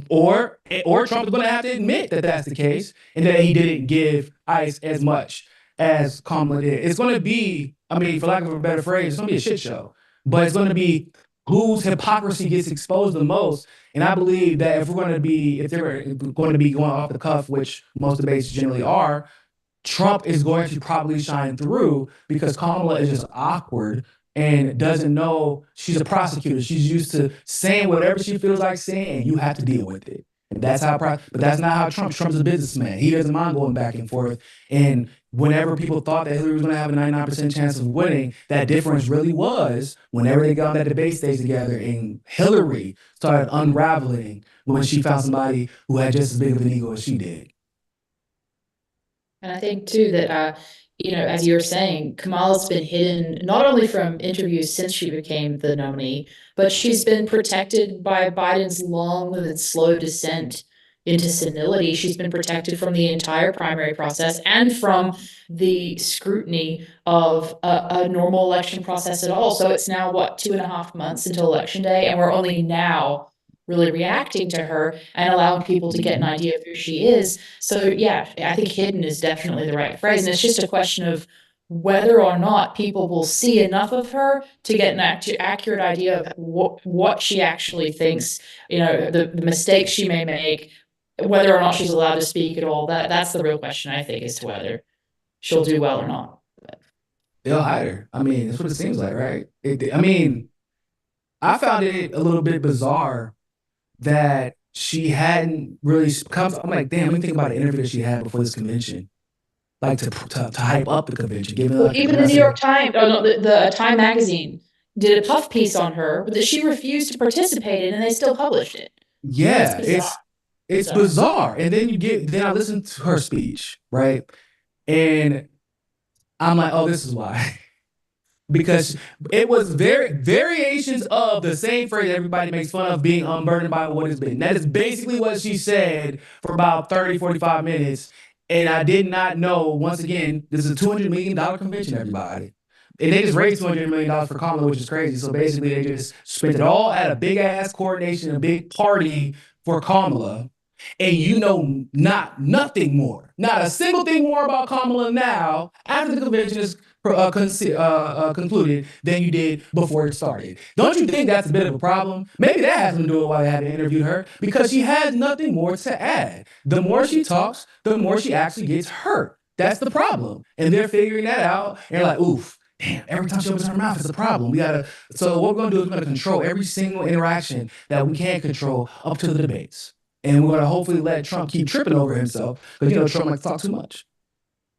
Or Trump is gonna have to admit that that's the case and that he didn't give ICE as much as Kamala did. It's gonna be, for lack of a better phrase, it's gonna be a shit show. But it's gonna be whose hypocrisy gets exposed the most. And I believe that if they're going to be going off the cuff, which most debates generally are, Trump is going to probably shine through because Kamala is just awkward and doesn't know she's a prosecutor. She's used to saying whatever she feels like saying, and you have to deal with it. And that's but that's not how Trump's a businessman. He doesn't mind going back and forth. And whenever people thought that Hillary was going to have a 99% chance of winning, that difference really was whenever they got on that debate stage together and Hillary started unraveling when she found somebody who had just as big of an ego as she did. And I think too that, as you were saying, Kamala's been hidden not only from interviews since she became the nominee, but she's been protected by Biden's long and slow descent into senility. She's been protected from the entire primary process and from the scrutiny of a normal election process at all. So it's now, 2.5 months until Election Day, and we're only now really reacting to her and allowing people to get an idea of who she is. So yeah, I think hidden is definitely the right phrase. And it's just a question of whether or not people will see enough of her to get an accurate idea of what she actually thinks, the mistakes she may make, whether or not she's allowed to speak at all. That's the real question, I think, as to whether she'll do well or not. They'll hide her. That's what it seems like, right? I found it a little bit bizarre that she hadn't really come. I'm like, damn, let me think about an interview that she had before this convention, to hype up the convention. Even the New York Times, the Time magazine did a puff piece on her that she refused to participate in, and they still published it. Yeah, it's bizarre. And then I listened to her speech, right? And I'm like, oh, this is why. because it was variations of the same phrase everybody makes fun of, being unburdened by what has been. That is basically what she said for about 30, 45 minutes. And I did not know, once again, this is a $200 million convention, everybody. And they just raised $200 million for Kamala, which is crazy. So basically, they just spent it all at a big ass coordination, a big party for Kamala. And you know nothing more, not a single thing more about Kamala now after the convention is concluded than you did before it started. Don't you think that's a bit of a problem? Maybe that has to do with why they had to interview her, because she has nothing more to add. The more she talks, the more she actually gets hurt. That's the problem. And they're figuring that out. And they're like, oof, damn, every time she opens her mouth, it's a problem. So what we're going to do is we're going to control every single interaction that we can control up to the debates. And we're going to hopefully let Trump keep tripping over himself, because, Trump likes to talk too much.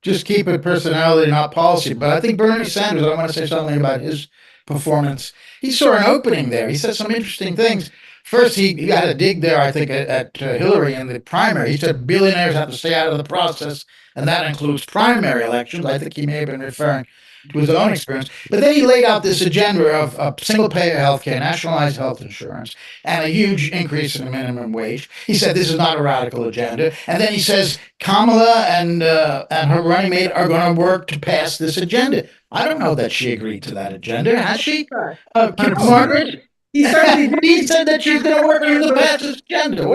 Just keep it personality, not policy. But I think Bernie Sanders, I want to say something about his performance. He saw an opening there. He said some interesting things. First, he had a dig there, I think, at Hillary in the primary. He said billionaires have to stay out of the process, and that includes primary elections. I think he may have been referring to his own experience. But then he laid out this agenda of single-payer health care, nationalized health insurance, and a huge increase in the minimum wage. He said this is not a radical agenda. And then he says Kamala and her running mate are going to work to pass this agenda. I don't know that she agreed to that agenda, has she? Margaret? He certainly did. He said that she's going to work on the pass this agenda.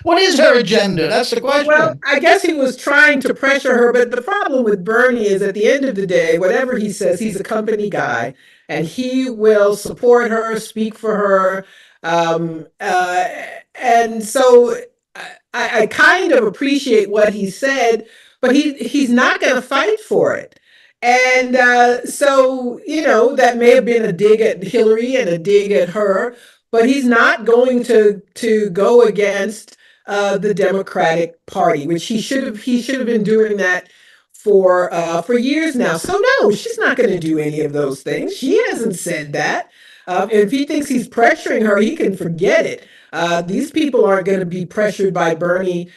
What is her agenda? That's the question. Well, I guess he was trying to pressure her, but the problem with Bernie is, at the end of the day, whatever he says, he's a company guy, and he will support her, speak for her. And so I kind of appreciate what he said, but he's not going to fight for it. And so, that may have been a dig at Hillary and a dig at her, but he's not going to go against the Democratic Party, which he should have been doing that for years now. So no, she's not going to do any of those things. She hasn't said that. If he thinks he's pressuring her, he can forget it. These people aren't going to be pressured by Bernie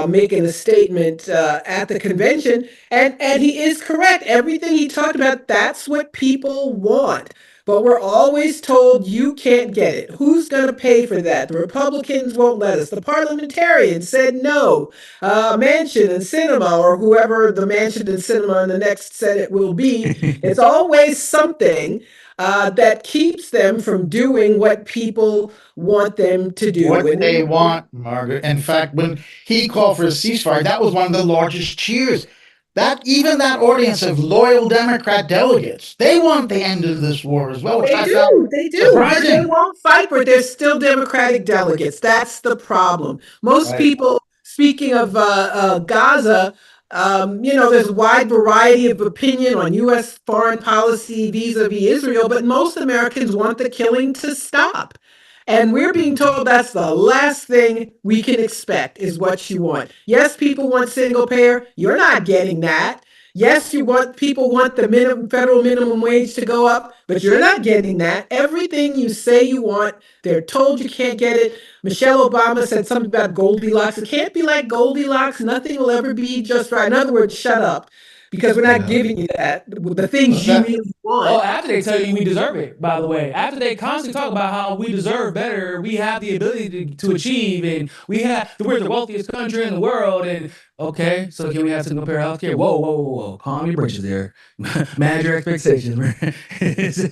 making a statement at the convention. And he is correct. Everything he talked about, that's what people want. But we're always told you can't get it. Who's going to pay for that? The Republicans won't let us. The parliamentarians said no. Manchin and Sinema, or whoever the Manchin and Sinema in the next Senate will be, it's always something that keeps them from doing what people want them to do. What they want, Margaret. In fact, when he called for a ceasefire, that was one of the largest cheers. Even that audience of loyal Democrat delegates, they want the end of this war as well. They do. Surprising. They won't fight, but they're still Democratic delegates. That's the problem. Most people, speaking of Gaza, there's a wide variety of opinion on U.S. foreign policy vis-a-vis Israel, but most Americans want the killing to stop. And we're being told that's the last thing we can expect is what you want. Yes, people want single payer. You're not getting that. Yes, people want the federal minimum wage to go up, but you're not getting that. Everything you say you want, they're told you can't get it. Michelle Obama said something about Goldilocks. It can't be like Goldilocks. Nothing will ever be just right. In other words, shut up. Because we're not giving you that, the things you really want. Oh, after they tell you we deserve it, by the way. After they constantly talk about how we deserve better, we have the ability to achieve, and we're the wealthiest country in the world, and okay, so can we have single payer healthcare? Whoa. Calm your britches there. Manage your expectations, man. It's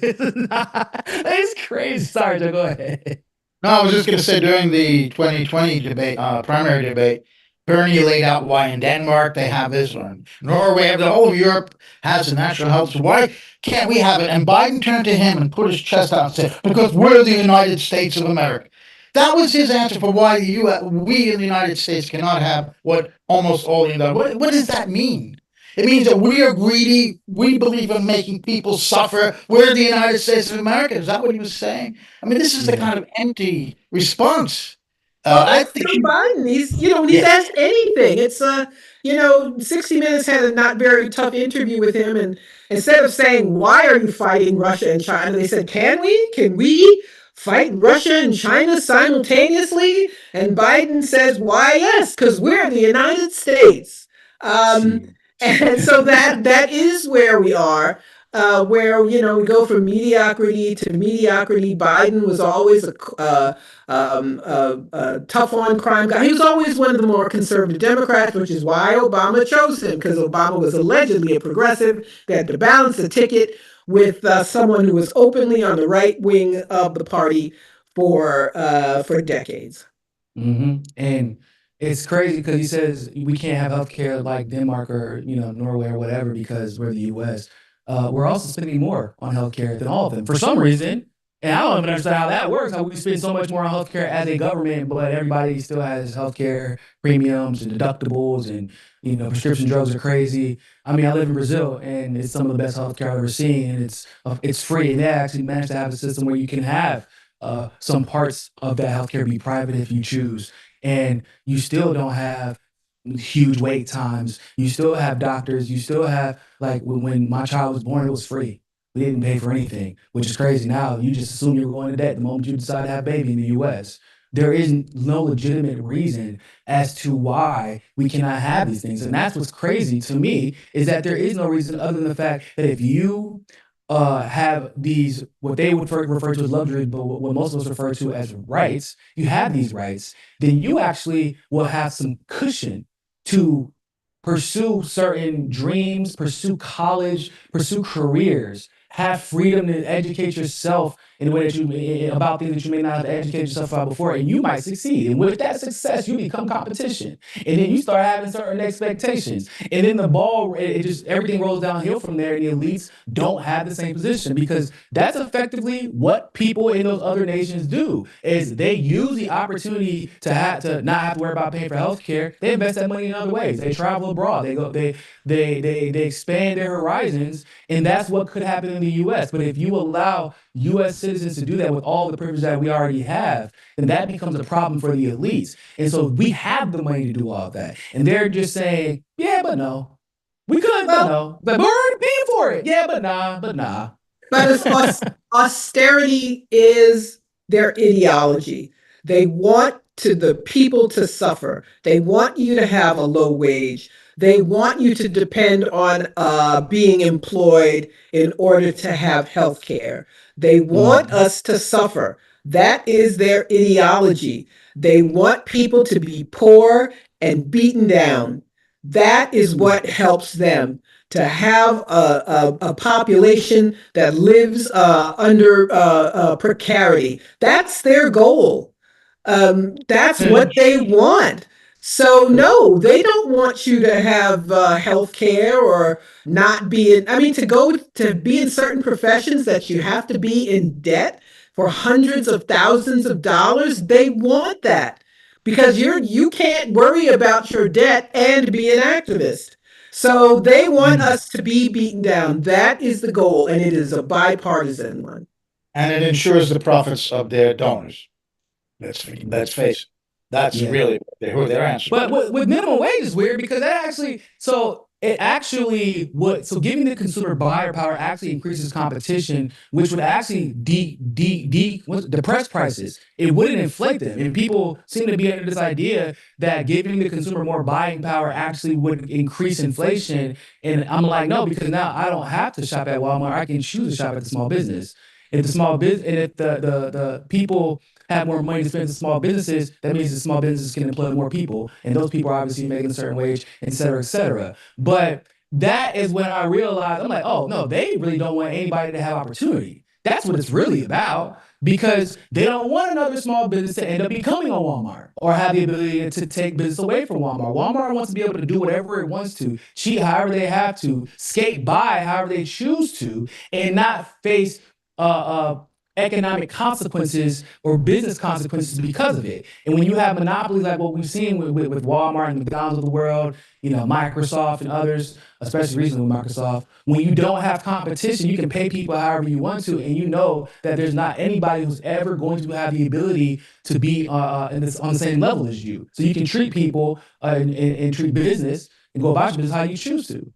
crazy. Sorry, Joe, go ahead. No, I was just going to say, during the 2020 debate, primary debate, Bernie laid out why in Denmark they have this, or in Norway, the whole of Europe has a national health. So why can't we have it? And Biden turned to him and put his chest out and said, because we're the United States of America. That was his answer for why we in the United States cannot have what almost all the United States. What does that mean? It means that we are greedy. We believe in making people suffer. We're the United States of America. Is that what he was saying? I mean, this is the kind of empty response. I think Biden, he's asked anything. It's 60 Minutes had a not very tough interview with him, and instead of saying, why are you fighting Russia and China, they said, can we fight Russia and China simultaneously? And Biden says, why, yes, because we're the United States. And so that is where we are. where, you know, we go from mediocrity to mediocrity. Biden was always a tough on crime guy. He was always one of the more conservative Democrats, which is why Obama chose him, because Obama was allegedly a progressive. They had to balance the ticket with someone who was openly on the right wing of the party for decades. And it's crazy because he says we can't have healthcare like Denmark or Norway or whatever because we're the U.S. We're also spending more on healthcare than all of them for some reason, and I don't even understand how that works. How we spend so much more on healthcare as a government, but everybody still has healthcare premiums and deductibles, and prescription drugs are crazy. I mean, I live in Brazil, and it's some of the best healthcare I've ever seen, and it's free, and they actually managed to have a system where you can have some parts of that healthcare be private if you choose, and you still don't have huge wait times. You still have doctors. You still have, like, when my child was born, it was free. We didn't pay for anything, which is crazy. Now you just assume you're going to debt the moment you decide to have a baby in the U.S. There is no legitimate reason as to why we cannot have these things, and that's what's crazy to me, is that there is no reason other than the fact that if you have these, what they would refer to as luxuries, but what most of us refer to as rights, you have these rights, then you actually will have some cushion to pursue certain dreams, pursue college, pursue careers, have freedom to educate yourself in a way that about things that you may not have educated yourself about before, and you might succeed. And with that success, you become competition, and then you start having certain expectations, and then the ball, it just, everything rolls downhill from there. And the elites don't have the same position, because that's effectively what people in those other nations do, is they use the opportunity to not have to worry about paying for healthcare. They invest that money in other ways. They travel abroad. They expand their horizons, and that's what could happen in the U.S. But if you allow U.S. citizens to do that with all the privilege that we already have, then that becomes a problem for the elites. And so we have the money to do all of that, and they're just saying, yeah, but no, we could, but no, but we're already paying for it. Yeah, but nah. But austerity is their ideology. They want the people to suffer. They want you to have a low wage. They want you to depend on being employed in order to have health care. They want us to suffer. That is their ideology. They want people to be poor and beaten down. That is what helps them to have a population that lives under precarity. That's their goal. That's what they want. So no, they don't want you to have health care or not be in, I mean, to be in certain professions that you have to be in debt for hundreds of thousands of dollars. They want that because you can't worry about your debt and be an activist. So they want us to be beaten down. That is the goal, and it is a bipartisan one. And it ensures the profits of their donors. Let's face it. That's really who they're answering. But with minimum wage is weird, because that actually, so giving the consumer buyer power actually increases competition, which would actually depress prices. It wouldn't inflate them. And people seem to be under this idea that giving the consumer more buying power actually would increase inflation. And I'm like, no, because now I don't have to shop at Walmart. I can choose to shop at the small business. If the small business, and if the people have more money to spend to small businesses, that means the small businesses can employ more people, and those people are obviously making a certain wage, et cetera, et cetera. But that is when I realized, I'm like, oh no, they really don't want anybody to have opportunity. That's what it's really about, because they don't want another small business to end up becoming a Walmart or have the ability to take business away from Walmart. Walmart wants to be able to do whatever it wants to, cheat however they have to, skate by however they choose to, and not face economic consequences or business consequences because of it. And when you have monopolies like what we've seen with Walmart and McDonald's of the world, Microsoft and others, especially recently with Microsoft, when you don't have competition, you can pay people however you want to, and you know that there's not anybody who's ever going to have the ability to be on the same level as you. So you can treat people and treat business and go about your business how you choose to.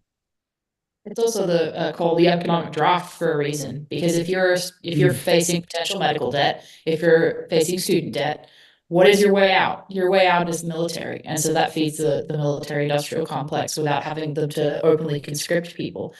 It's also called the economic draft for a reason, because if you're facing potential medical debt, if you're facing student debt, what is your way out? Your way out is the military. And so that feeds the military industrial complex without having them to openly conscript people.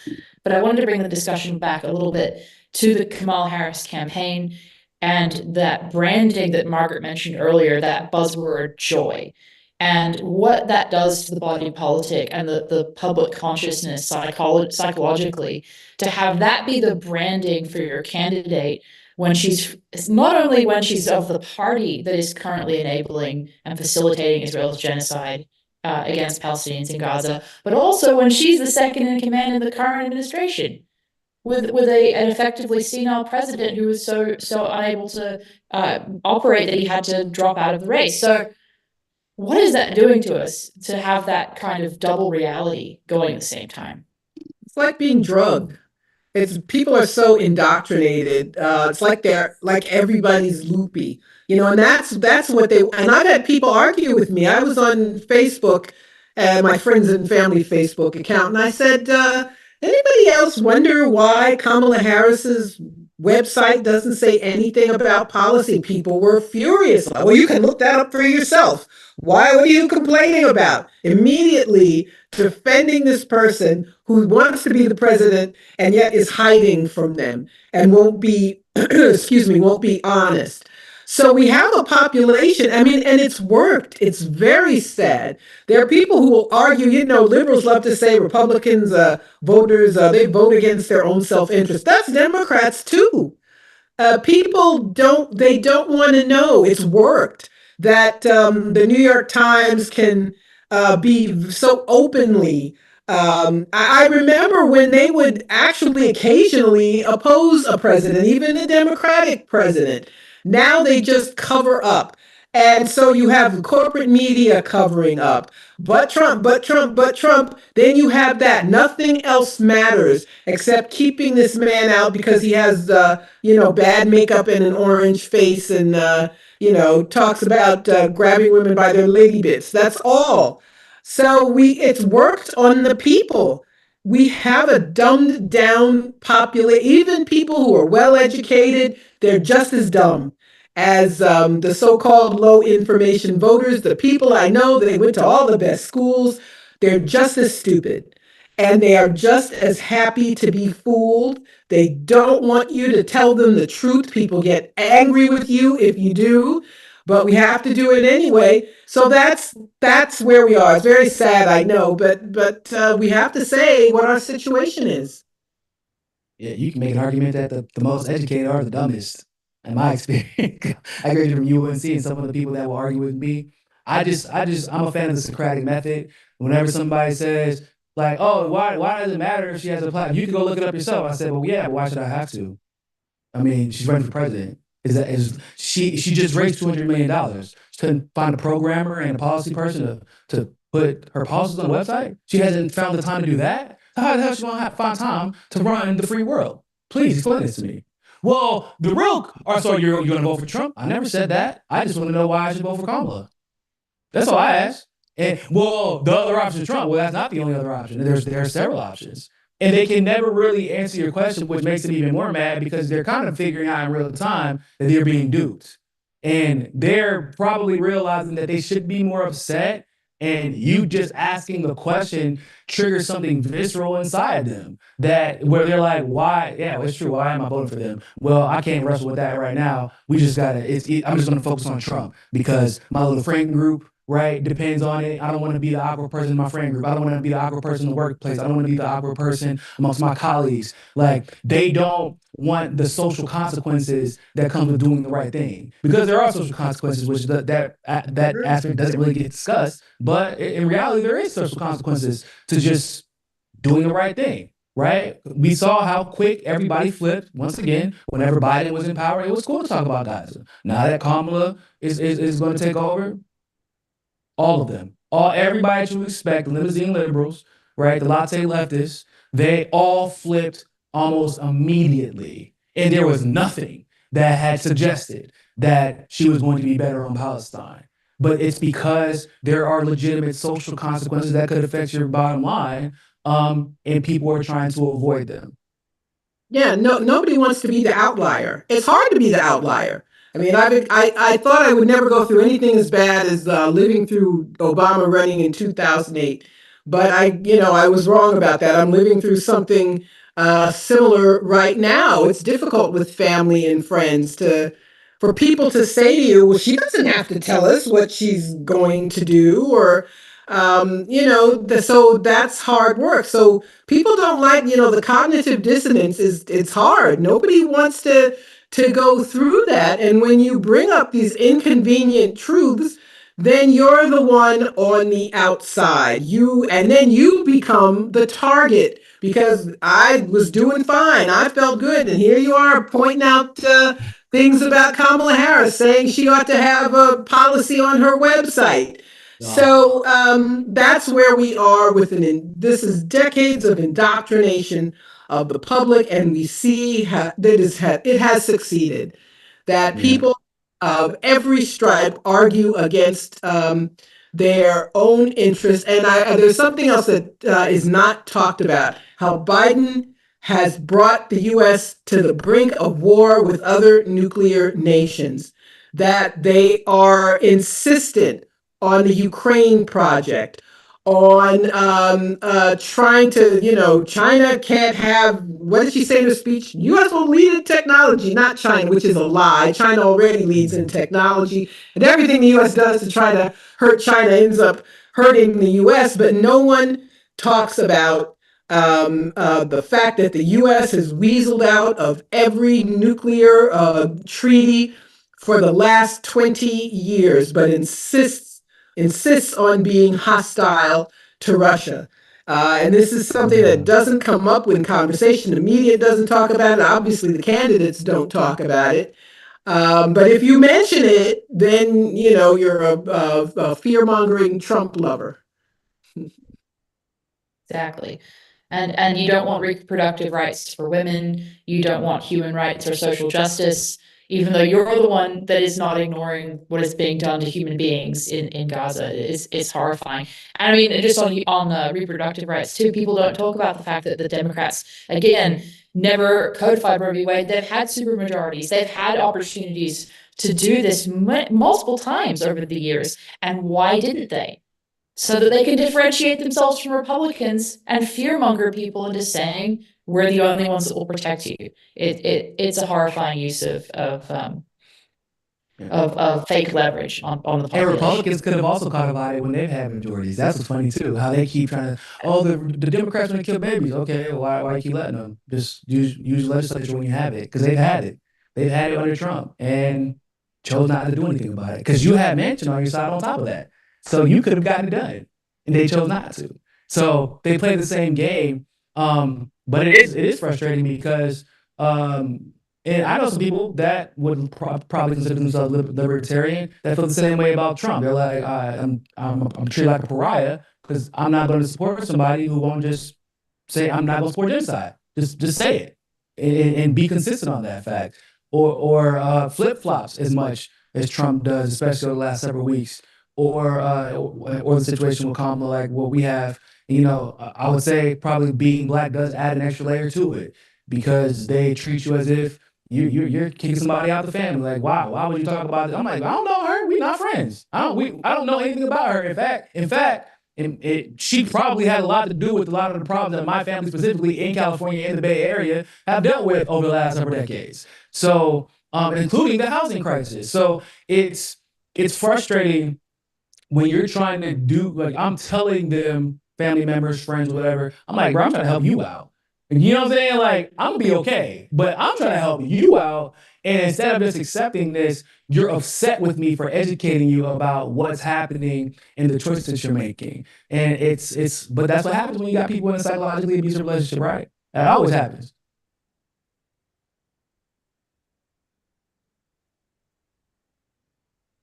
But I wanted to bring the discussion back a little bit to the Kamala Harris campaign and that branding that Margaret mentioned earlier, that buzzword joy, and what that does to the body politic and the public consciousness psychologically, to have that be the branding for your candidate when she's not only when she's of the party that is currently enabling and facilitating Israel's genocide against Palestinians in Gaza, but also when she's the second in command in the current administration, with an effectively senile president who was so unable to operate that he had to drop out of the race. So what is that doing to us to have that kind of double reality going at the same time? It's like being drugged. It's people are so indoctrinated. It's like they're like everybody's loopy, and that's what they. And I've had people argue with me. I was on Facebook, my friends and family Facebook account, and I said, anybody else wonder why Kamala Harris's website doesn't say anything about policy? People were furious. Well, you can look that up for yourself. What are you complaining about? Immediately defending this person who wants to be the president and yet is hiding from them and won't be, won't be honest. So we have a population, and it's worked. It's very sad. There are people who will argue, liberals love to say Republicans, voters, they vote against their own self-interest. That's Democrats too. People don't want to know. It's worked. That the New York Times can be so openly. I remember when they would actually occasionally oppose a president, even a Democratic president. Now they just cover up. And so you have corporate media covering up. But Trump, but Trump, but Trump. Then you have that. Nothing else matters except keeping this man out because he has, bad makeup and an orange face and, talks about grabbing women by their lady bits. That's all. So it's worked on the people. We have a dumbed down population. Even people who are well educated, they're just as dumb as the so-called low information voters. The people I know, they went to all the best schools. They're just as stupid. And they are just as happy to be fooled. They don't want you to tell them the truth. People get angry with you if you do, but we have to do it anyway. So that's where we are. It's very sad, I know, but we have to say what our situation is. Yeah, you can make an argument that the most educated are the dumbest. In my experience, I graduated from UNC, and some of the people that will argue with me, I'm a fan of the Socratic method. Whenever somebody says, like, oh, why does it matter if she has a platform? You can go look it up yourself. I said, well, yeah, but why should I have to? I mean, she's running for president. She just raised $200 million. She couldn't find a programmer and a policy person to put her policies on the website. She hasn't found the time to do that. How the hell is she gonna find time to run the free world? Please explain this to me. Well, so you're gonna vote for Trump? I never said that. I just want to know why I should vote for Kamala. That's all I asked. And well, the other option is Trump. Well, that's not the only other option. There are several options. And they can never really answer your question, which makes them even more mad because they're kind of figuring out in real time that they're being duped. And they're probably realizing that they should be more upset. And you just asking the question triggers something visceral inside them where they're like, why? Yeah, well, it's true. Why am I voting for them? Well, I can't wrestle with that right now. I'm just going to focus on Trump because my little friend group, right, depends on it. I don't want to be the awkward person in my friend group. I don't want to be the awkward person in the workplace. I don't want to be the awkward person amongst my colleagues. Like, they don't want the social consequences that come with doing the right thing. Because there are social consequences, which that aspect doesn't really get discussed. But in reality, there is social consequences to just doing the right thing, right? We saw how quick everybody flipped. Once again, whenever Biden was in power, it was cool to talk about Gaza. Now that Kamala is going to take over, all of them, everybody you expect, limousine liberals, right, the latte leftists, they all flipped almost immediately. And there was nothing that had suggested that she was going to be better on Palestine. But it's because there are legitimate social consequences that could affect your bottom line, and people are trying to avoid them. Yeah, nobody wants to be the outlier. It's hard to be the outlier. I mean, I thought I would never go through anything as bad as living through Obama running in 2008. But I was wrong about that. I'm living through something similar right now. It's difficult with family and friends for people to say to you, well, she doesn't have to tell us what she's going to do, or so that's hard work. So people don't like, the cognitive dissonance it's hard. Nobody wants to go through that. And when you bring up these inconvenient truths, then you're the one on the outside. And then you become the target because I was doing fine. I felt good. And here you are pointing out things about Kamala Harris, saying she ought to have a policy on her website. So that's where we are this is decades of indoctrination of the public, and we see it has succeeded. That people of every stripe argue against their own interests. And there's something else that is not talked about, how Biden has brought the U.S. to the brink of war with other nuclear nations, that they are insistent on the Ukraine project, on trying to, China can't have, what did she say in her speech? U.S. will lead in technology, not China, which is a lie. China already leads in technology, and everything the U.S. does to try to hurt China ends up hurting the U.S., but no one talks about the fact that the U.S. has weaseled out of every nuclear treaty for the last 20 years, but insists on being hostile to Russia. And this is something that doesn't come up in conversation. The media doesn't talk about it. Obviously, the candidates don't talk about it. But if you mention it, then, you're a fear-mongering Trump lover. Exactly. And you don't want reproductive rights for women. You don't want human rights or social justice, even though you're the one that is not ignoring what is being done to human beings in Gaza. It's horrifying. And I mean, just on reproductive rights too, people don't talk about the fact that the Democrats, again, never codified Roe v. Wade. They've had supermajorities. They've had opportunities to do this multiple times over the years. And why didn't they? So that they can differentiate themselves from Republicans and fearmonger people into saying we're the only ones that will protect you. It's a horrifying use of fake leverage on the population. And Republicans could have also codified it when they've had majorities. That's what's funny too. How they keep trying to, the Democrats want to kill babies. Okay, why you keep letting them? Just use legislature when you have it, because they've had it. They've had it under Trump and chose not to do anything about it. Because you had Manchin on your side on top of that. So you could have gotten it done, and they chose not to. So they play the same game, but it is frustrating because, and I know some people that would probably consider themselves libertarian that feel the same way about Trump. They're like, I'm treated like a pariah because I'm not going to support somebody who won't just say I'm not going to support genocide. Just say it and be consistent on that fact, or flip flops as much as Trump does, especially over the last several weeks. Or the situation with Kamala, like what we have, I would say probably being black does add an extra layer to it, because they treat you as if you're kicking somebody out the family. Like, wow, why would you talk about this? I'm like, I don't know her. We're not friends. I don't know anything about her. In fact, she probably had a lot to do with a lot of the problems that my family, specifically in California, in the Bay Area, have dealt with over the last several decades. So, including the housing crisis. So it's frustrating when you're trying to do, like, I'm telling them, family members, friends, whatever, I'm like, bro, I'm trying to help you out. You know what I'm saying? Like, I'm gonna be okay, but I'm trying to help you out. And instead of just accepting this, you're upset with me for educating you about what's happening and the choices that you're making. And but that's what happens when you got people in a psychologically abusive relationship, right? That always happens.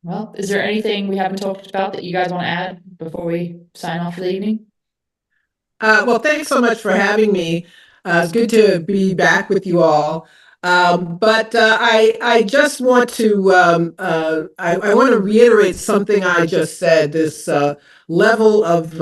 Well, is there anything we haven't talked about that you guys want to add before we sign off for the evening? Well, thanks so much for having me. It's good to be back with you all. But I just want to I want to reiterate something I just said. This level of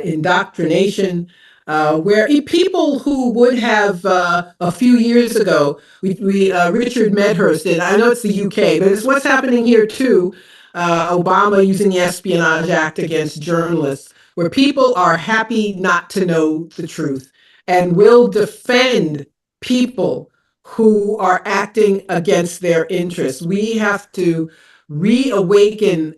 indoctrination where people who would have a few years ago, Richard Medhurst, and I know it's the UK, but it's what's happening here too. Obama using the Espionage Act against journalists, where people are happy not to know the truth and will defend people who are acting against their interests. We have to reawaken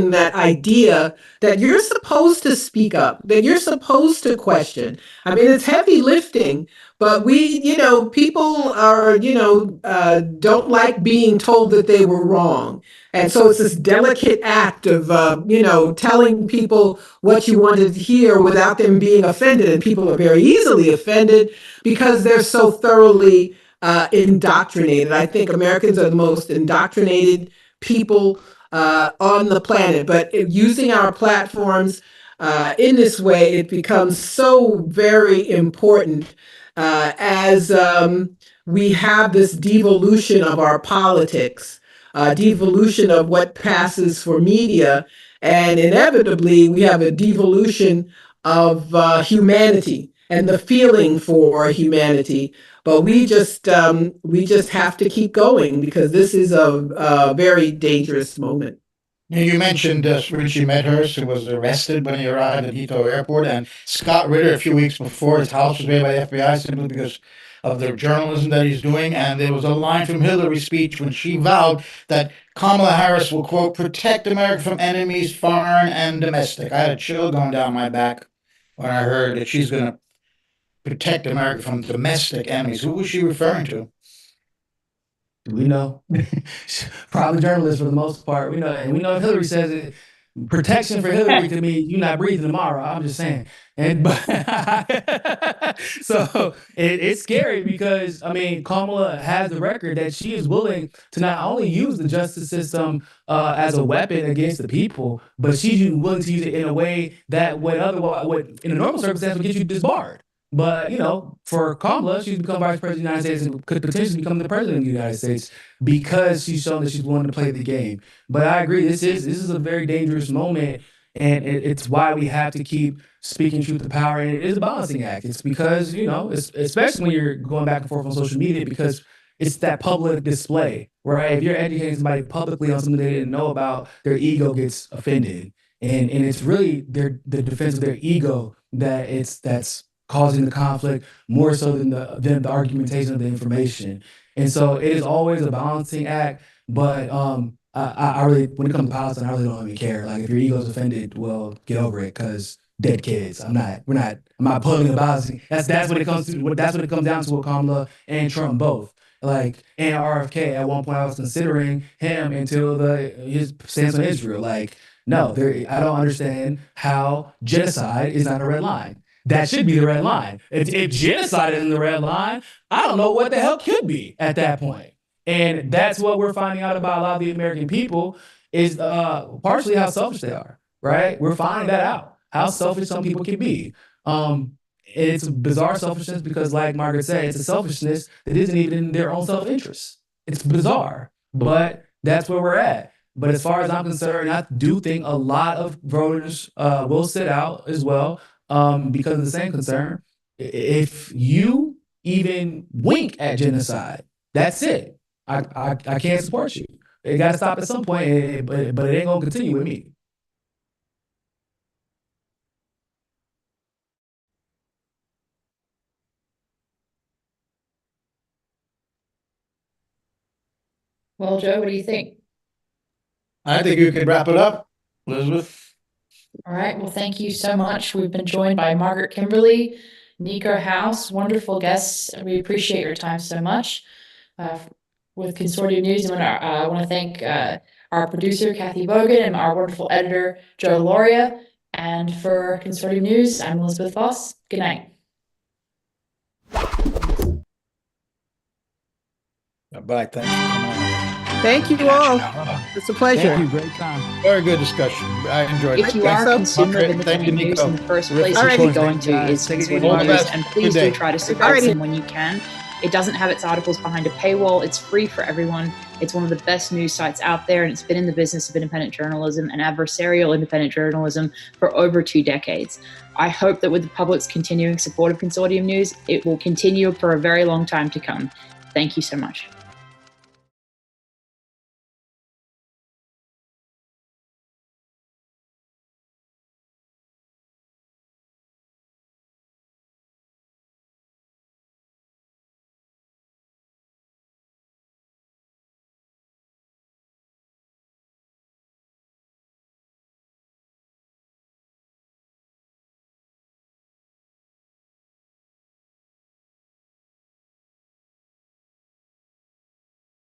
that idea that you're supposed to speak up, that you're supposed to question. I mean, it's heavy lifting, but people are, don't like being told that they were wrong. And so it's this delicate act of, telling people what you wanted to hear without them being offended. And people are very easily offended because they're so thoroughly indoctrinated. I think Americans are the most indoctrinated people on the planet, but using our platforms in this way, it becomes so very important as we have this devolution of our politics, devolution of what passes for media, and inevitably we have a devolution of humanity and the feeling for humanity. But we just have to keep going because this is a very dangerous moment. You mentioned Richie Medhurst, who was arrested when he arrived at Heathrow Airport, and Scott Ritter a few weeks before. His house was raided by the FBI simply because of the journalism that he's doing. And there was a line from Hillary's speech when she vowed that Kamala Harris will, quote, protect America from enemies, foreign and domestic. I had a chill going down my back when I heard that she's going to protect America from domestic enemies. Who was she referring to? We know. Probably journalists for the most part. We know, and we know if Hillary says it, protection for Hillary could mean you're not breathing tomorrow. I'm just saying. So it's scary because, I mean, Kamala has the record that she is willing to not only use the justice system as a weapon against the people, but she's willing to use it in a way that would in a normal circumstance, would get you disbarred. But, for Kamala, she's become vice president of the United States and could potentially become the president of the United States because she's shown that she's willing to play the game. But I agree, this is a very dangerous moment, and it's why we have to keep speaking truth to power. And it is a balancing act. It's because, especially when you're going back and forth on social media, because it's that public display, right? If you're educating somebody publicly on something they didn't know about, their ego gets offended. And it's really the defense of their ego that's causing the conflict more so than the argumentation of the information. And so it is always a balancing act. But I really, when it comes to Palestine, I really don't even care. Like, if your ego's offended, well, get over it, because dead kids. I'm not pulling the balancing. That's what it comes to. That's what it comes down to with Kamala and Trump both. Like, and RFK, at one point I was considering him until his stance on Israel. Like, no, I don't understand how genocide is not a red line. That should be the red line. If genocide isn't the red line, I don't know what the hell could be at that point. And that's what we're finding out about a lot of the American people is partially how selfish they are, right? We're finding that out, how selfish some people can be. It's a bizarre selfishness because, like Margaret said, it's a selfishness that isn't even in their own self-interest. It's bizarre, but that's where we're at. But as far as I'm concerned, I do think a lot of voters will sit out as well. Because of the same concern. If you even wink at genocide, that's it. I can't support you. It got to stop at some point, but it ain't gonna continue with me. Well, Joe, what do you think? I think you could wrap it up, Elizabeth. All right. Well, thank you so much. We've been joined by Margaret Kimberley, Niko House, wonderful guests. We appreciate your time so much. With Consortium News, I want to thank our producer, Cathy Vogan, and our wonderful editor, Joe Lauria. And for Consortium News, I'm Elizabeth Voss. Good night. Bye. Thanks for coming on. Thank you all. It's a pleasure. Thank you. Great time. Very good discussion. I enjoyed it. If you are a consumer of independent news in the first place, you should be going to is Consortium News, and please do try to support them when you can. It doesn't have its articles behind a paywall. It's free for everyone. It's one of the best news sites out there, and it's been in the business of independent journalism and adversarial independent journalism for over 2 decades. I hope that with the public's continuing support of Consortium News, it will continue for a very long time to come. Thank you so much.